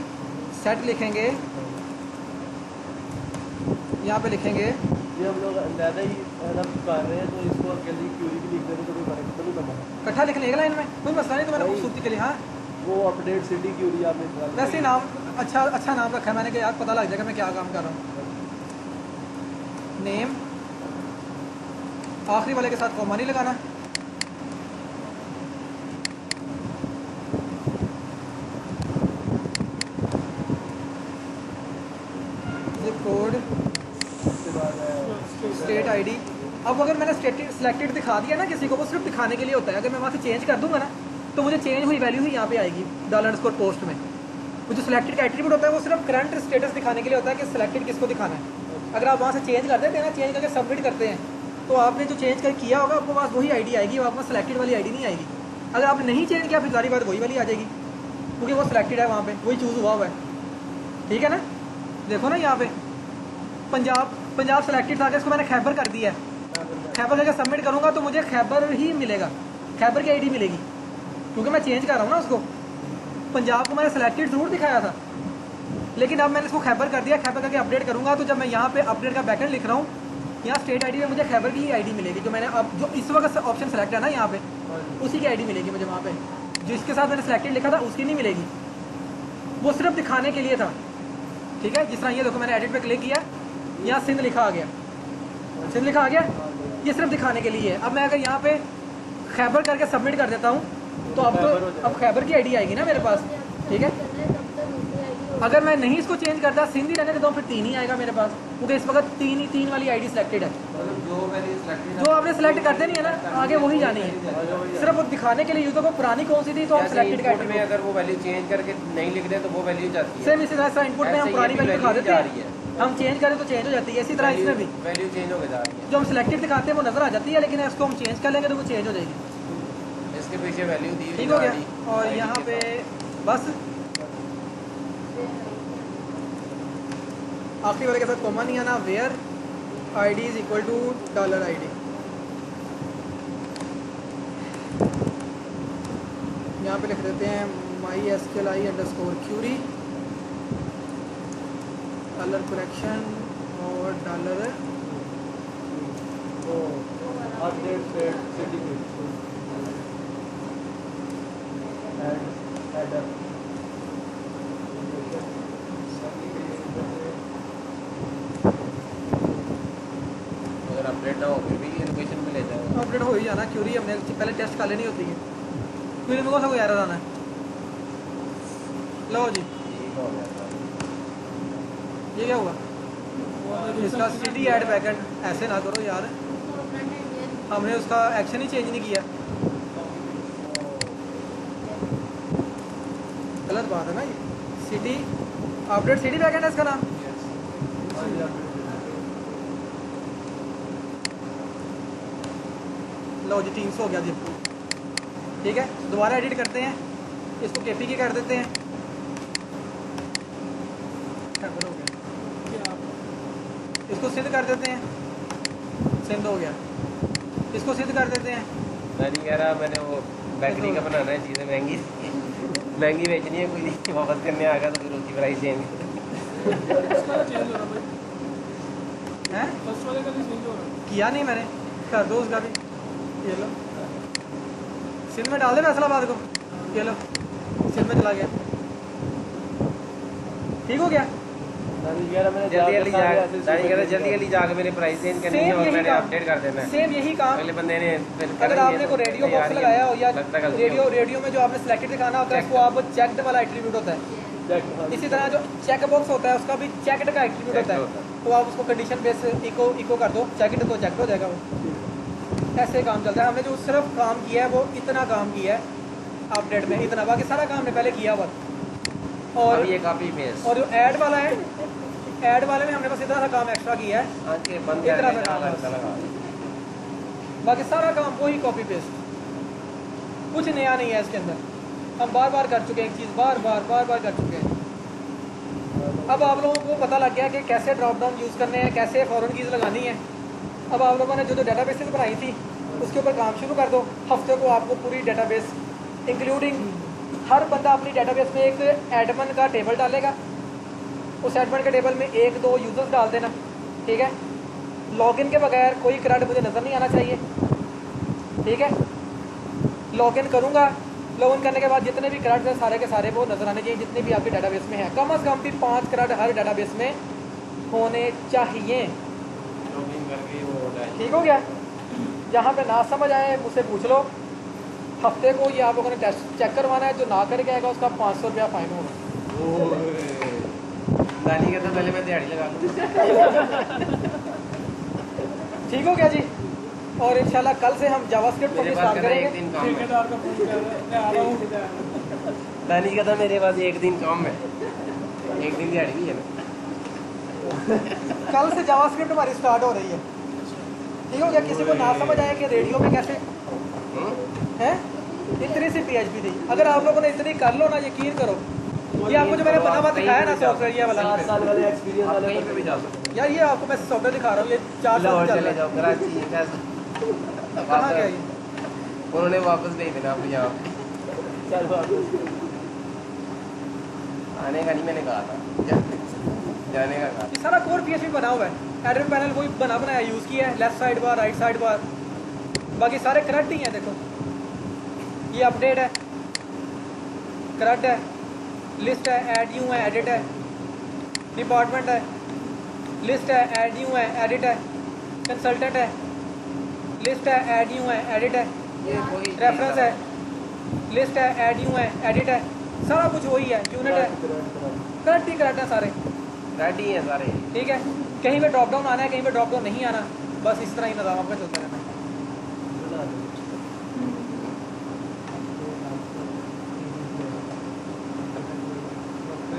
सेट लिखेंगे, यहाँ पे लिखेंगे। ये हम लोग ज़्यादा ही मतलब कर रहे हैं तो इसको अकेली क्यूरी भी लिख देंगे तो कोई फर्क तो नहीं पड़ता। इकट्ठा लिख लेगा लाइन में, कोई मसला नहीं। तो मैंने खूबसूरती के लिए, हाँ वो अपडेट सिटी क्यूरी आपने निकाला। वैसे ही नाम अच्छा नाम रखा है मैंने कि यार पता लग जाएगा मैं क्या काम कर रहा हूँ। नेम आखिरी वाले के साथ कॉमा नहीं लगाना। जिप कोड, उसके बाद स्टेट आईडी। अब अगर मैंने सिलेक्टेड दिखा दिया ना किसी को, वो सिर्फ दिखाने के लिए होता है। अगर मैं वहाँ से चेंज कर दूंगा ना तो मुझे चेंज हुई वैल्यू ही यहाँ पे आएगी $_post में। वो जो सिलेक्टेड का एट्रीब्यूट होता है वो सिर्फ करंट स्टेटस दिखाने के लिए होता है कि सिलेक्टेड किसको दिखाना है। अगर आप वहाँ से चेंज कर देते हैं ना, चेंज करके सबमिट करते हैं, तो आपने जो चेंज कर किया होगा आपको पास वही आईडी आएगी, आपको सिलेक्टेड वाली आईडी नहीं आएगी। अगर आपने नहीं चेंज किया फिर सारी बात वही वाली आ जाएगी, क्योंकि वो सिलेक्टेड है, वहाँ पे वही चूज़ हुआ है। ठीक है ना, देखो ना यहाँ पे पंजाब सेलेक्टेड था, इसको मैंने खैबर कर दिया है। खैबर करके सबमिट करूँगा तो मुझे खैबर ही मिलेगा, खैबर की आईडी मिलेगी, क्योंकि मैं चेंज कर रहा हूँ ना उसको। पंजाब को मैंने सिलेक्टेड ज़रूर दिखाया था, लेकिन अब मैंने इसको खैबर कर दिया। खैबर करके अपडेट करूँगा तो जब मैं यहाँ पे अपडेट का बैकएंड लिख रहा हूँ, यहाँ स्टेट आईडी में मुझे खैबर की ही आईडी मिलेगी। जो मैंने अब जो इस वक्त ऑप्शन सेलेक्ट है ना यहाँ पे, उसी की आईडी मिलेगी मुझे वहाँ पे। जिसके साथ मैंने सिलेक्टेड लिखा था उसकी नहीं मिलेगी, वो सिर्फ दिखाने के लिए था। ठीक है, जिस तरह ये देखो मैंने एडिट पे क्लिक किया, यहाँ सिंध लिखा आ गया, सिंध लिखा आ गया, ये सिर्फ दिखाने के लिए है। अब मैं अगर यहाँ पे खैबर करके सबमिट कर देता हूँ तो अब खैबर की आईडी आएगी ना मेरे पास। ठीक है, अगर मैं नहीं इसको चेंज करता, सिंध ही रहने देता हूँ, फिर 3 ही आएगा मेरे पास, क्योंकि इस वक्त 3 वाली आईडी सिलेक्टेड है। जो आपने सिलेक्ट करते नहीं है ना, आगे वही जानी है। सिर्फ वो दिखाने के लिए यूजर को पुरानी कौन सी थी तो हम सिलेक्टेड का में अगर वो वैल्यू चेंज करके नहीं लिख दे तो वो वैल्यू जाती है। सेम इसी तरह से इनपुट में हम पुरानी वैल्यू दिखा देते हैं, हम चेंज करें तो चेंज हो जाती है। इसी तरह इसमें भी वैल्यू चेंज हो जा रही है। जो हम सिलेक्टेड दिखाते हैं वो नजर आ जाती है, लेकिन इसको हम चेंज कर लेंगे तो वो चेंज हो जाएगी। इसके पीछे वैल्यू दी हुई ठीक हो गया। और यहाँ पे बस आखिरी वाले के साथ कॉमा नहीं आना। Where ID is equal to $ID। यहाँ पे लिख देते हैं mysqli_query $correction और update city query header update ना हो फिर भी लोकेशन पे ले जाएगा। अपडेट हो ही जाना। क्यूरी हमने पहले टेस्ट कर लेनी होती है। क्यूरी में कौन सा कोई एरर आना है? लो जी, ये क्या हुआ? इसका सिटी ऐड बैकएंड ऐसे ना करो यार, हमने उसका एक्शन ही चेंज नहीं किया। गलत बात है ना ये। सिटी अपडेट सिटी बैकएंड है इसका नाम। लो जी, 300 हो गया जी। ठीक है, दोबारा एडिट करते हैं, इसको KPK कर देते हैं। हो गया, इसको सिद्ध कर देते हैं, सिद्ध हो गया। इसको सिद्ध कर देते हैं। मैं नहीं कह रहा, मैंने वो बेकरी का बनाना है, चीज़ें महंगी बेचनी है, कोई वापस करने आ गया तो फिर उसकी प्राइस चेंज चेंज हो रहा भाई, हैं फर्स्ट वाले का भी चेंज हो रहा किया नहीं मैंने, कर दो उसका भी। ये लो, सिंध में डाल दे फैसलाबाद को। ये लो सिर में चला गया। ठीक हो गया। दानिश कह रहा मैंने जल्दी जाकर सारे जल्दी ऐसे दानिश कह रहा जल्दी जल्दी जाके मेरे प्राइस चेंज करनी है सेम और यही मैंने काम अपडेट कर देना है। सेम यही काम अगले बंदे ने फिर अगर आपने को रेडियो बॉक्स लगाया हो या लगता है गलती रेडियो में जो आपने सिलेक्टेड दिखाना होता है उसको आप चेक्ड वाला एट्रीब्यूट होता है। इसी तरह जो चेक बॉक्स होता है उसका भी चेक्ड का एट्रीब्यूट होता है, तो आप उसको कंडीशन बेस इको कर दो, चेक्ड तो चेक्ड हो जाएगा वो। ऐसे काम चलता है। हमने जो सिर्फ काम किया है वो इतना काम किया है अपडेट में, इतना, बाकी सारा काम ने पहले किया हुआ। और अब ये कॉपी पेस्ट और जो ऐड वाला है, ऐड वाले में हमने बस इतना सा काम एक्स्ट्रा किया है, आज के बंद इतना कर सा काम देना बस। लगा। बाकी सारा काम वही कॉपी पेस्ट, कुछ नया नहीं है इसके अंदर। हम बार बार कर चुके हैं एक चीज़, बार बार कर चुके हैं। अब आप लोगों को पता लग गया कि कैसे ड्रॉप डाउन यूज़ करने हैं, कैसे फॉरन कीज़ लगानी है। अब आप लोगों ने जो डेटाबेसेस बनाई थी उसके ऊपर काम शुरू कर दो। हफ्ते को आपको पूरी डेटाबेस इंक्लूडिंग हर बंदा अपनी डेटाबेस में एक एडमिन का टेबल डालेगा, उस एडमिन के टेबल में 1-2 यूज़र्स डाल देना, ठीक है। लॉगिन के बगैर कोई क्रैड मुझे नज़र नहीं आना चाहिए, ठीक है। लॉगिन करूँगा, लॉगिन करने के बाद जितने भी क्रैड्स हैं सारे के सारे वो नज़र आने चाहिए, जितने भी आपके डेटाबेस में हैं। कम से कम भी 5 क्रैड हर डेटाबेस में होने चाहिए। लॉगिन करके वो होता है। ठीक हो गया। जहाँ पे ना समझ आए मुझसे पूछ लो। हफ्ते को ये आप लोगों ने टेस्ट चेक करवाना है, जो ना करके आएगा उसका 500 रुपया फाइन होगा। दानी का तो पहले मैं दिहाड़ी लगा लूँ। ठीक हो गया जी। और इंशाल्लाह कल से हम जावास्क्रिप्ट मेरे पढ़नी पास स्टार्ट कहता है एक करेंगे। दिन काम है। ठेकेदार का फोन कर रहा है, मैं आ रहा हूँ। दानी का था मेरे पास एक दिन काम है, एक दिन दिहाड़ी भी है ना। कल से जावास्क्रिप्ट हमारी स्टार्ट हो रही है। ठीक हो गया। किसी को ना समझ आया कि रेडियो में कैसे है, इतनी सी PHP थी। अगर आप लोगों ने इतनी कर लो ना, यकीन करो, ये आपको जो मैंने बना हुआ दिखाया ना सॉफ्टवेयर ये वाला, 7 साल वाले एक्सपीरियंस आप वाले कहीं पे भी जा सकते यार ये आपको मैं सॉफ्टवेयर दिखा रहा हूँ, ये 4 साल हो। से चल चले रहा जाओ कराची है। कहाँ गया ये? उन्होंने वापस भेज देना आपको यहाँ। चल वापस आने का नहीं मैंने कहा था, जाने का कहा। ये सारा कोर PHP बना हुआ है। एडमिन पैनल वही बनाया यूज़ किया है, left side bar, right side bar, बाकी सारे करेक्ट ही हैं। देखो ये अपडेट है, करेक्ट है, लिस्ट है, ऐड न्यू है, एडिट है, डिपार्टमेंट है, लिस्ट है, ऐड न्यू है, एडिट है, कंसल्टेंट है, लिस्ट है, ऐड न्यू है, एडिट है, ये कोई रेफरेंस है, लिस्ट है, ऐड न्यू है, एडिट है, सारा कुछ वही है। यूनिट है, करेक्ट ही करेक्ट है सारे, रेडी है सारे। ठीक है। कहीं पे ड्रॉप डाउन आना है, कहीं पे ड्रॉप डाउन नहीं आना, बस इस तरह ही निज़ाम आपका चलता रहना है।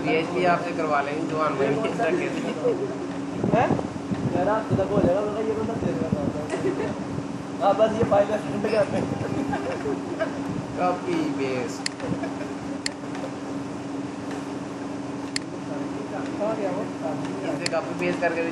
PHP आपसे करवा लेंगे जो ऑनलाइन हैं? यार आज तक हो जाएगा, मैं ये बंदा देख रहा था। हाँ बस ये फाइल सेंड करते हैं। Copy paste. कहाँ गया वो? इनसे कॉपी पेस्ट करके